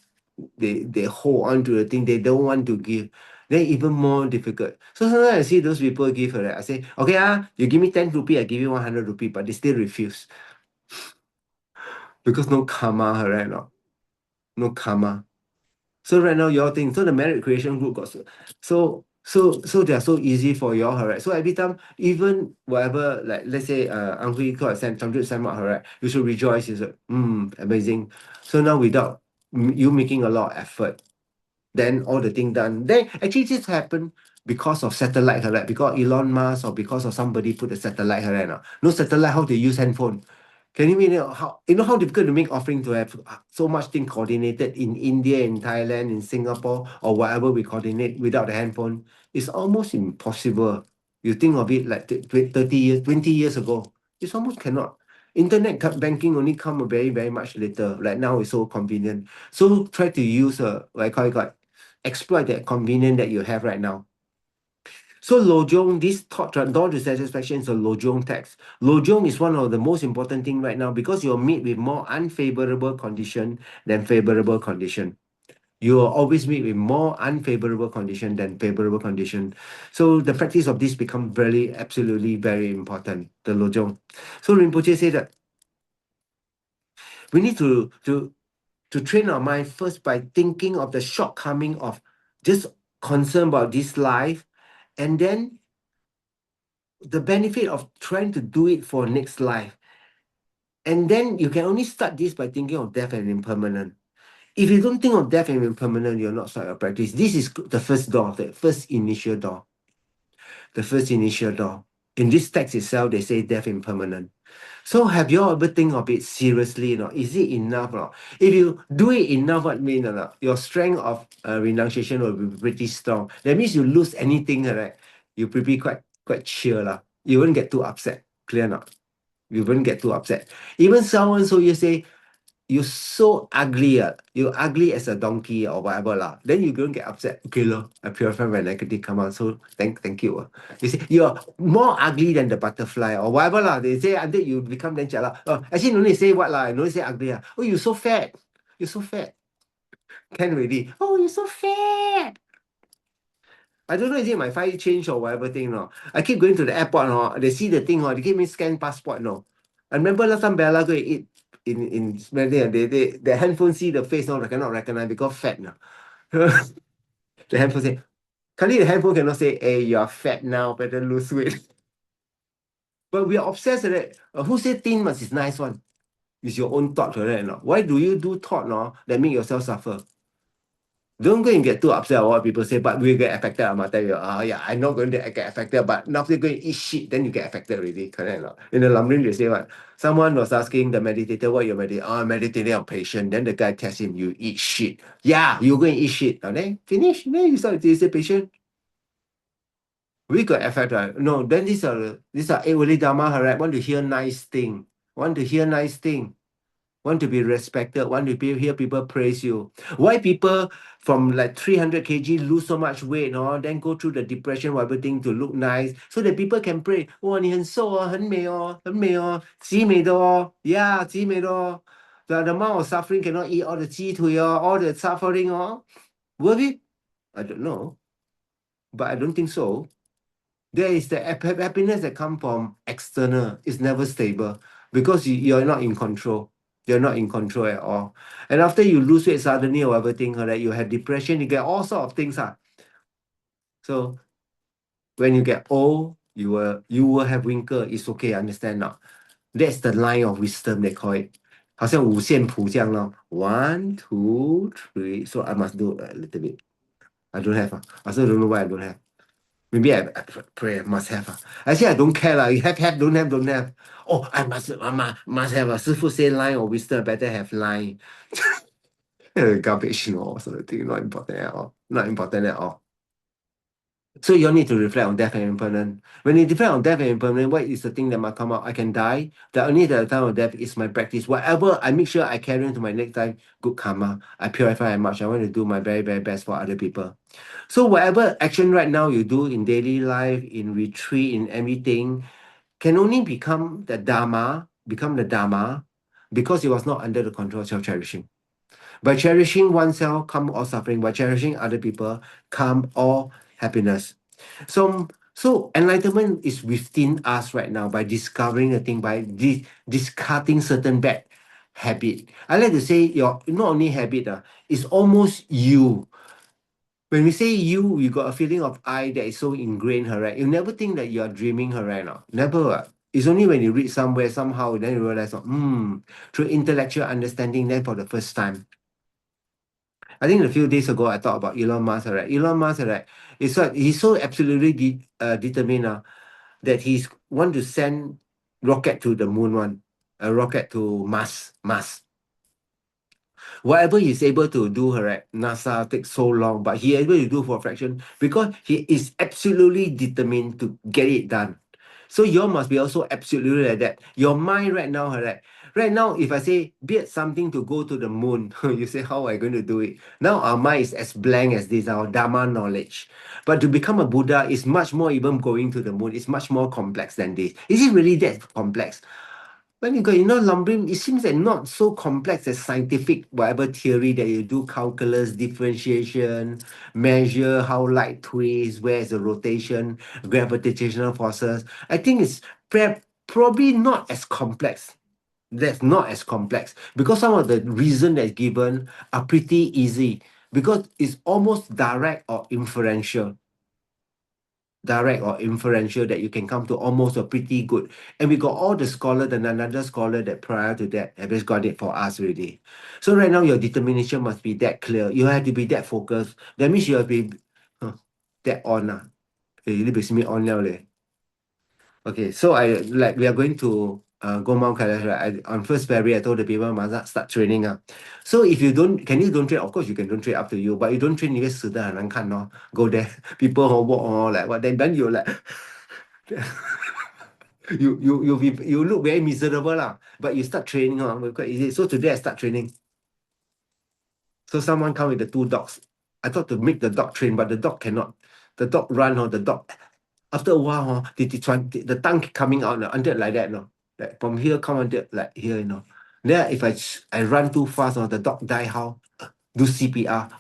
They hold on to the thing. They don't want to give. Then even more difficult. So sometimes I see those people give, I say, okay, you give me 10 rupee, I give you 100 rupee, but they still refuse. Because no karma, right? No karma. So right now your thing, so the merit creation group got so they are so easy for y'all, right? So every time, even whatever, like let's say Ang Hui got sent 100 sent out, right? You should rejoice. You said, amazing. So now without you making a lot of effort, then all the thing done. Then actually this happened because of satellite, right? Because Elon Musk or because of somebody put a satellite, right? No satellite, how they use handphone. Can you mean how difficult to make offering to have so much thing coordinated in India, in Thailand, in Singapore, or whatever we coordinate without the handphone? It's almost impossible. You think of it like 30 years, 20 years ago. It's almost cannot. Internet banking only come very, very much later. Like now it's so convenient. So try to use what I call it, exploit that convenience that you have right now. So lojong, this thought door to satisfaction is a lojong text. Lojong is one of the most important thing right now because you'll meet with more unfavorable condition than favorable condition. You will always meet with more unfavorable condition than favorable condition. So the practice of this become very, absolutely very important, the lojong. So Rinpoche said that we need to train our mind first by thinking of the shortcoming of just concern about this life, and then the benefit of trying to do it for next life. And then you can only start this by thinking of death and impermanent. If you don't think of death and impermanent, you're not start your practice. This is the first door, the first initial door. The first initial door. In this text itself, they say death impermanent. So have you all ever think of it seriously? Is it enough? If you do it enough, what mean? Your strength of renunciation will be pretty strong. That means you lose anything, right? You pretty quite chill. You won't get too upset. Clear not? You won't get too upset. Even someone, so you say, you're so ugly, you're ugly as a donkey or whatever lah. Then you don't get upset. Okay lah, I purify my negative karma. So thank you. You see, you're more ugly than the butterfly or whatever lah. They say until you become then chala. Oh, actually no need say what lah. No need say ugly lah. Oh, you're so fat. You're so fat. Can already. Oh, you're so fat. I don't know is it my file change or whatever thing, no. I keep going to the airport, no. They see the thing, no. They give me scan passport, no. I remember last time Bella go and eat in Smelly, and the handphone see the face, no, they cannot recognize because fat, no. The handphone say, Kali the handphone cannot say, hey, you're fat now, better lose weight. But we are obsessed with it. Who said thin must is nice one? It's your own thought, correct? No? Why do you do thought, no, that make yourself suffer? Don't go and get too upset about what people say, but we get affected. I'm tell you, yeah, I'm not going to get affected, but now you're going to eat shit, then you get affected already. Correct? No? In the Lamrim, they say what? Someone was asking the meditator, what you're meditating? Oh, I'm meditating on patient. Then the guy tells him, you eat shit. Yeah, you're going to eat shit. And then finish. Then you start to say patient. We got affected. No, then these are Wali Dharma, right? Want to hear nice thing. Want to hear nice thing. Want to be respected, want to hear people praise you. Why people from like 300 kg lose so much weight, no? Then go through the depression, whatever thing to look nice, so that people can pray. Oh, 你很瘦哦，很美哦，很美哦，极美的哦 yeah, 极美的哦 the amount of suffering cannot eat all the 鸡腿 all the suffering worth it? I don't know, but I don't think so. There is the happiness that come from external. It's never stable because you're not in control. You're not in control at all. And after you lose weight suddenly or everything, right, you have depression, you get all sorts of things. So when you get old, you will have wrinkle. It's okay, understand now. That's the line of wisdom they call it. 好像五线谱这样咯 1, 2, 3. So I must do a little bit. I don't have. I also don't know why I don't have. Maybe I pray I must have. Actually, I don't care. You have, don't have. Oh, I must have. Sư父say line or wisdom, better have line. Garbage, sort of thing. Not important at all. Not important at all. So you all need to reflect on death and impermanence. When you reflect on death and impermanence, what is the thing that might come out? I can die. The only the time of death is my practice. Whatever I make sure I carry into my next time, good karma. I purify as much. I want to do my very, very best for other people. So whatever action right now you do in daily life, in retreat, in everything, can only become the Dharma, because it was not under the control of self-cherishing. By cherishing oneself, come all suffering. By cherishing other people, come all happiness. So enlightenment is within us right now by discovering the thing, by discarding certain bad habit. I like to say your not only habit, it's almost you. When we say you got a feeling of I that is so ingrained, right? You never think that you are dreaming, right? Now. Never. It's only when you read somewhere, somehow, then you realize, through intellectual understanding, then for the first time. I think a few days ago, I thought about Elon Musk, right? Elon Musk, right? He's so absolutely determined that he's want to send rocket to the moon, a rocket to Mars. Whatever he's able to do, right? NASA takes so long, but he able to do for a fraction because he is absolutely determined to get it done. So you must be also absolutely like that. Your mind right now, right? Right now, if I say build something to go to the moon, you say, how are I going to do it? Now our mind is as blank as this, our Dharma knowledge. But to become a Buddha is much more even going to the moon. It's much more complex than this. Is it really that complex? when you go, lumbering, it seems that not so complex as scientific, whatever theory that you do, calculus, differentiation, measure how light twists, where is the rotation, gravitational forces. I think it's probably not as complex. That's not as complex because some of the reason that's given are pretty easy because it's almost direct or inferential that you can come to almost a pretty good. And we got all the scholar, the another scholar that prior to that have just got it for us already. So right now your determination must be that clear. You have to be that focused. That means you have to be huh, that on. You need to me on now. Okay, so we are going to go Mount Kailash, right? On first February, I told the people must start training. So if you don't train? Of course you can don't train up to you, but you don't train, 你会死得很难看 Go there, people walk like what then you like you look very miserable lah. But you start training quite easy. So today I start training. So someone come with the two dogs. I thought to make the dog train, but the dog cannot. The dog run the dog after a while, the tongue coming out until like that, like from here come until like here, Then if I run too fast, the dog die how? Do CPR.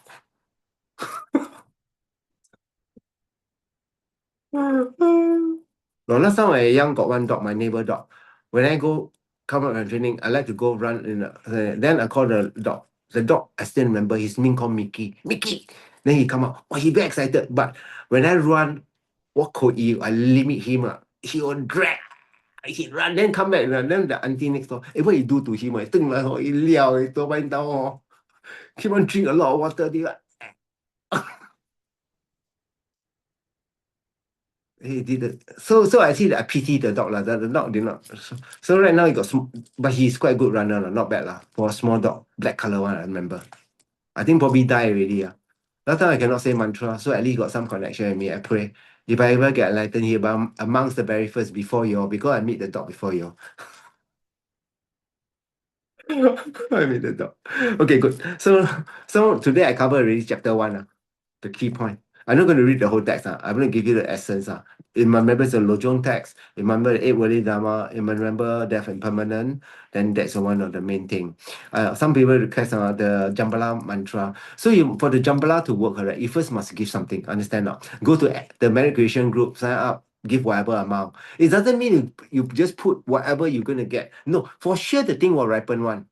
No, last time I young got one dog, my neighbor dog. When I go come out and training, I like to go run then I call the dog. The dog, I still remember his name called Mickey. Mickey. Then he come out. Oh, he very excited. But when I run, what could I limit him? He will drag. He run, then come back. Then the auntie next door, what you do to him? I think like, he liao, he down. Keep on drink a lot of water. They like, he did it. So I see that I pity the dog. The dog did not. So right now he got but he's quite a good runner, not bad. For a small dog, black color one, I remember. I think probably die already. Last time I cannot say mantra, so at least got some connection with me. I pray. If I ever get enlightened here, but I'm amongst the very first before you because I meet the dog before you I meet the dog. Okay, good. So today I cover already chapter 1. The key point. I'm not going to read the whole text. I'm going to give you the essence. In my remember the Lojong text, remember the 8 Dharma, remember death and permanent, then that's one of the main thing. Some people request the Jambala mantra. So for the Jambala to work, correct, you first must give something. Understand now? Go to the merit creation group, sign up, give whatever amount. It doesn't mean you just put whatever you're going to get. No, for sure the thing will ripen one.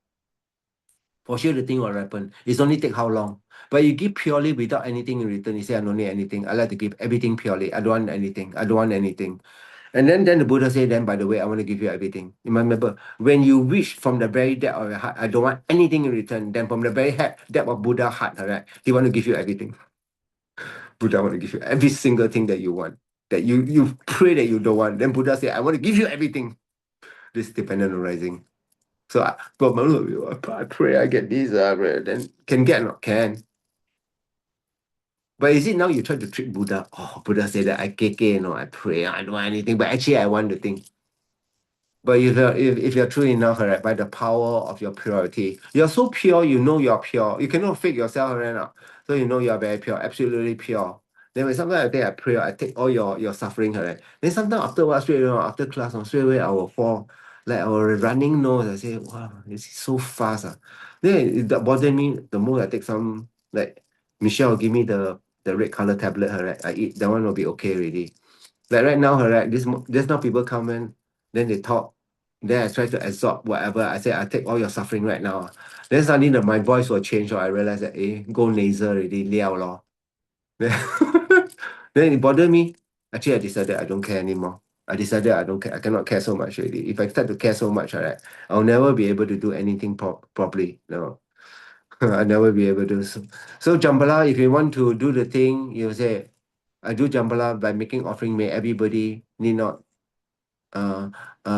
For sure the thing will ripen. It's only take how long? But you give purely without anything in return. You say, I don't need anything. I like to give everything purely. I don't want anything. I don't want anything. And then the Buddha said, then by the way, I want to give you everything. You might remember, when you wish from the very depth of your heart, I don't want anything in return. Then from the very depth of Buddha heart, right, he want to give you everything. Buddha want to give you every single thing that you want. That you pray that you don't want. Then Buddha said, I want to give you everything. This dependent arising. So I pray I get this, then can get or not? Can. But is it now you try to trick Buddha? Oh, Buddha said that I keke, I pray, I don't want anything, but actually I want the thing. But if you're true enough, right, by the power of your purity, you're so pure, you know you're pure. You cannot fake yourself right now. So you know you're very pure, absolutely pure. Then when sometimes I think I pray, I take all your suffering, right? Then sometimes after what straight after class, straight away I will fall. Like our running nose, I say, wow, it's so fast. Then that bothered me the more I take some, like Michelle give me the red color tablet, right? I eat, that one will be okay already. Like right now, right, just now people come in, then they talk, then I try to absorb whatever. I say, I take all your suffering right now. Then suddenly my voice will change, or I realize that, go nasal already, liao lor. Then, then it bothered me. Actually, I decided I don't care anymore. I decided I don't care. I cannot care so much already. If I start to care so much, right, I'll never be able to do anything properly. No, I'll never be able to. So Jambala, if you want to do the thing, you say, I do Jambala by making offering. May everybody need not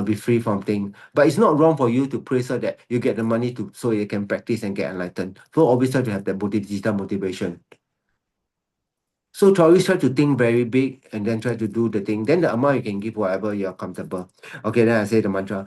be free from thing. But it's not wrong for you to pray so that you get the money so you can practice and get enlightened. So always try to have that bodhicitta motivation. So always try to think very big and then try to do the thing. Then the amount you can give whatever you're comfortable. Okay, then I say the mantra.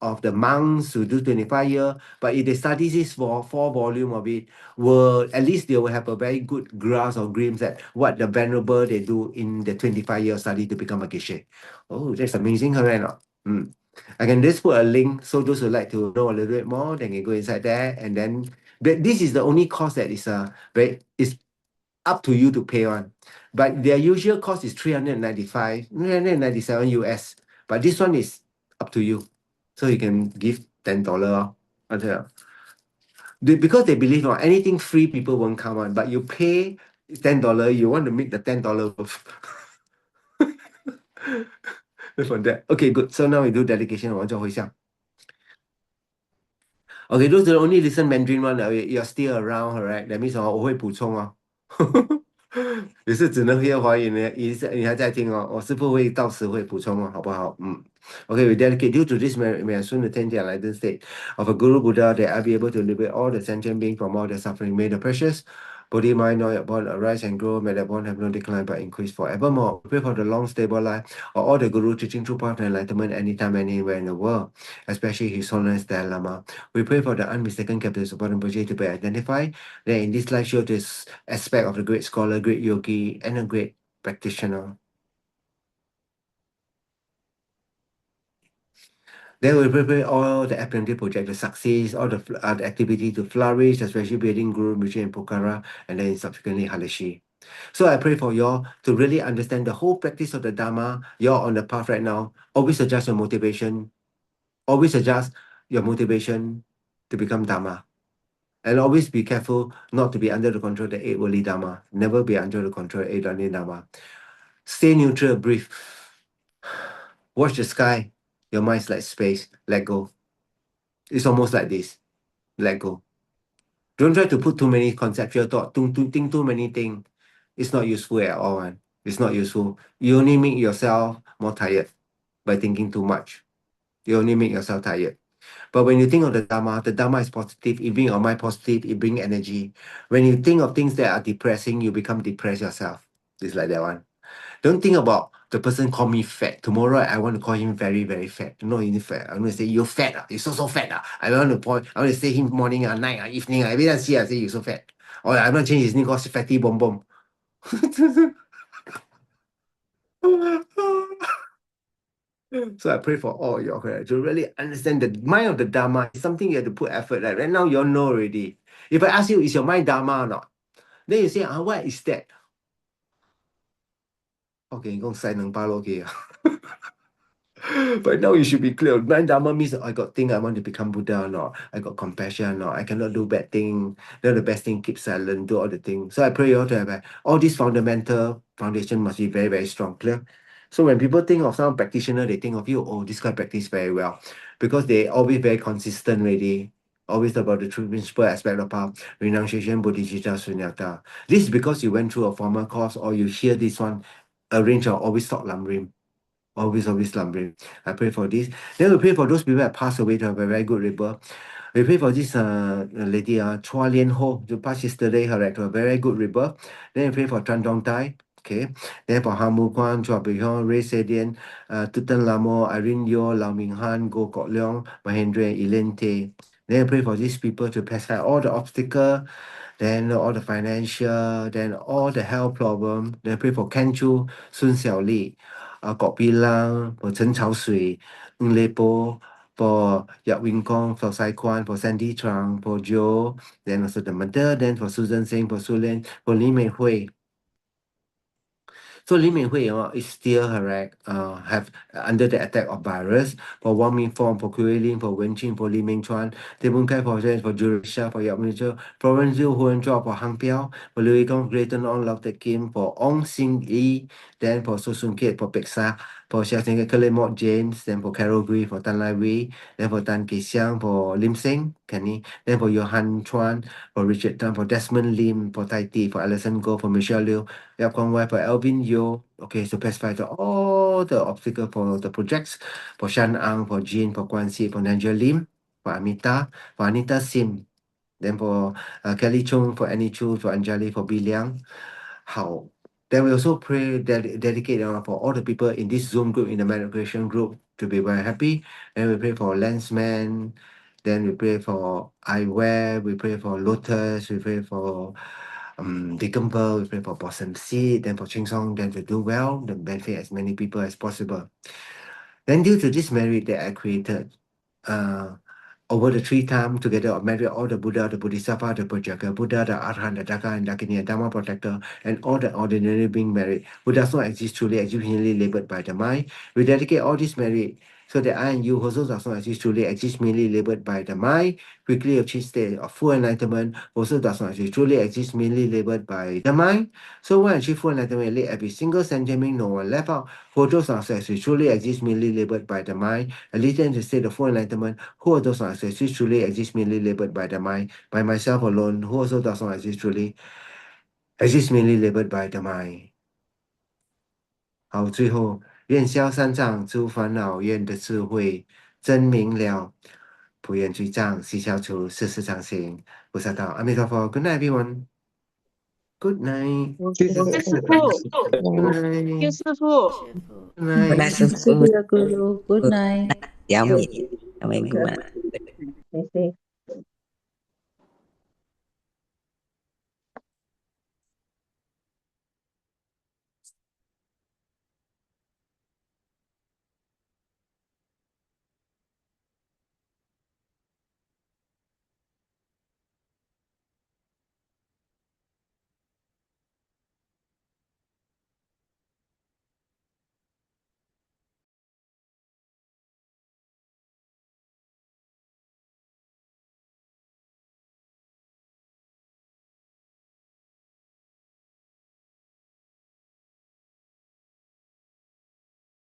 of the monks who do 25 year, but if they study this for 4 volume of it, will at least they will have a very good grasp or glimpse at what the venerable they do in the 25-year study to become a geshe. Oh, that's amazing, correct or not? I can just put a link so those who like to know a little bit more, they can go inside there, and then this is the only course that is very is up to you to pay on. But their usual cost is 397 US. But this one is up to you. So you can give $10. Because they believe not anything free people won't come on. But you pay $10, you want to make the $10 worth. For that. Okay, good. So now we do dedication. 我就回向. Okay, those that only listen Mandarin one, you're still around, alright? That means 我会补充哦。也是只能 hear 华语呢，你还在听哦，我是不会到时会补充哦，好不好？Okay, we dedicate due to this may I soon attain the enlightened state of a Guru Buddha that I be able to liberate all the sentient beings from all their suffering. May the precious body, mind, know your bond arise and grow. May that bond have no decline but increase forevermore. We pray for the long stable life of all the Guru teaching true path and enlightenment anytime, anywhere in the world, especially His Holiness Dalai Lama. We pray for the unmistaken captives of Bottom Puji to be identified. That in this life show this aspect of the great scholar, great yogi, and a great practitioner. Then we prepare all the apprentice project to succeed, all the activity to flourish, especially building Guru, Michi, and Pokhara, and then subsequently Halashi. So I pray for y'all to really understand the whole practice of the Dharma. You're on the path right now. Always adjust your motivation. Always adjust your motivation to become Dharma. And always be careful not to be under the control of the 8 worldly Dharma. Never be under the control of 8 worldly Dharma. Stay neutral, breathe. Watch the sky. Your mind's like space. Let go. It's almost like this. Let go. Don't try to put too many conceptual thought, think too many things. It's not useful at all. Man. It's not useful. You only make yourself more tired by thinking too much. You only make yourself tired. But when you think of the Dharma is positive. It brings your mind positive. It brings energy. When you think of things that are depressing, you become depressed yourself. It's like that one. Don't think about the person call me fat. Tomorrow I want to call him very, very fat. No, he's fat. I'm going to say, you're fat. You're so fat. I want to point, I want to say him morning, night, evening. Every time I see, I say, you're so fat. Or I'm going to change his name called Fatty Bom Bom. So I pray for all your to really understand the mind of the Dharma is something you have to put effort. Like right now, you all know already. If I ask you, is your mind Dharma or not? Then you say, what is that? Okay, 你讲西能巴 okay. But now you should be clear. Blind Dharma means I got thing I want to become Buddha or not. I got compassion or not. I cannot do bad thing. Then the best thing, keep silent, do all the things. So I pray you all to have all these fundamental foundation must be very, very strong. Clear? So when people think of some practitioner, they think of you, oh, this guy practice very well. Because they always very consistent already. Always about the true principle aspect of power, renunciation, bodhicitta, sunyata. This is because you went through a formal course or you hear this one, a range of always talk lamrim. Always slumbering. I pray for this. Then we pray for those people that pass away to have a very good rebirth. We pray for this lady, Chua Lian Ho, to pass yesterday, her to a very good rebirth. Then we pray for Chan Dong Tai. Okay. Then for Han Mu Kwan, Chua Bui Hiong, Ray Sedian, Tutan Lamo, Irene Yo, Lau Ming Han, Go Kok Leong, Mahendra, Elaine Tay. Then we pray for these people to pass by all the obstacle, then all the financial, then all the health problem. Then pray for Ken Chu, Sun Xiao Li, Kok Pilang, for Chen Chao Sui, Ng Le Po, for Yap Wing Kong, for Sai Kwan, for Sandy Trang, for Joe, then also the mother, then for Susan Singh, for Su Lin, for Li Mei Hui. So Li Minghui is still correct, have under the attack of virus. For Wang Mingfong, for Kuilin, for Wenqing, for Li Mingchuan, Tebun Kai for Jen, for Jurisha, for Yap Mingzhou, Florence Liu Huan Chua, for Hang Piao, for Louis Gong, Grayton On, Lau Tek Kim, for Ong Xing Yi, then for Su Sun Kiat, for Peksa, for Xia Seng Kelly Mok James, then for Carol Gui, for Tan Lai Wei, then for Tan Kei Xiang, for Lim Seng, Kenny, then for Johan Chuan, for Richard Tan, for Desmond Lim, for Tai Ti, for Alison Go, for Michelle Liu, Yap Kong Wai, for Alvin Yo. Okay, so pacify all the obstacle for the projects, for Shan Ang, for Jean, for Guan Si, for Nigel Lim, for Amita, for Anita Sim, then for Kelly Chung, for Annie Chu, for Anjali, for Bi Liang. 好 Then we also pray dedicate for all the people in this Zoom group, in the meditation group, to be very happy. And we pray for Lensman. Then we pray for Eyewear. We pray for Lotus. We pray for Deacon Pearl. We pray for Blossom Seed. Then for Ching Song. Then to do well, then benefit as many people as possible. Then due to this merit that I created, over the 3 times together of merit all the Buddha, the Bodhisattva, the Projaka, Buddha, the Arhat, the Daka, and Dakini, and Dharma protector, and all the ordinary being merit who does not exist truly, exist merely labeled by the mind. We dedicate all this merit so that I and you also does not exist truly, exist merely labeled by the mind, quickly achieve state of full enlightenment, also does not exist truly, exist merely labeled by the mind. So when achieve full enlightenment, let every single sentiment, no one left out, who those not exist truly, exist merely labeled by the mind, and later in the state of full enlightenment, who those not exist truly, exist merely labeled by the mind, by myself alone, who also does not exist truly, exist merely labeled by the mind. 好，最后愿消三障诸烦恼，愿的智慧真明了，普愿罪障悉消除，世事常行，菩萨道。阿弥陀佛。Good night, everyone. Good night. 谢谢师父， Good night. 谢师傅。 Good night. 本来师父 Guru, good night. 杨敏，杨敏，good night。谢谢。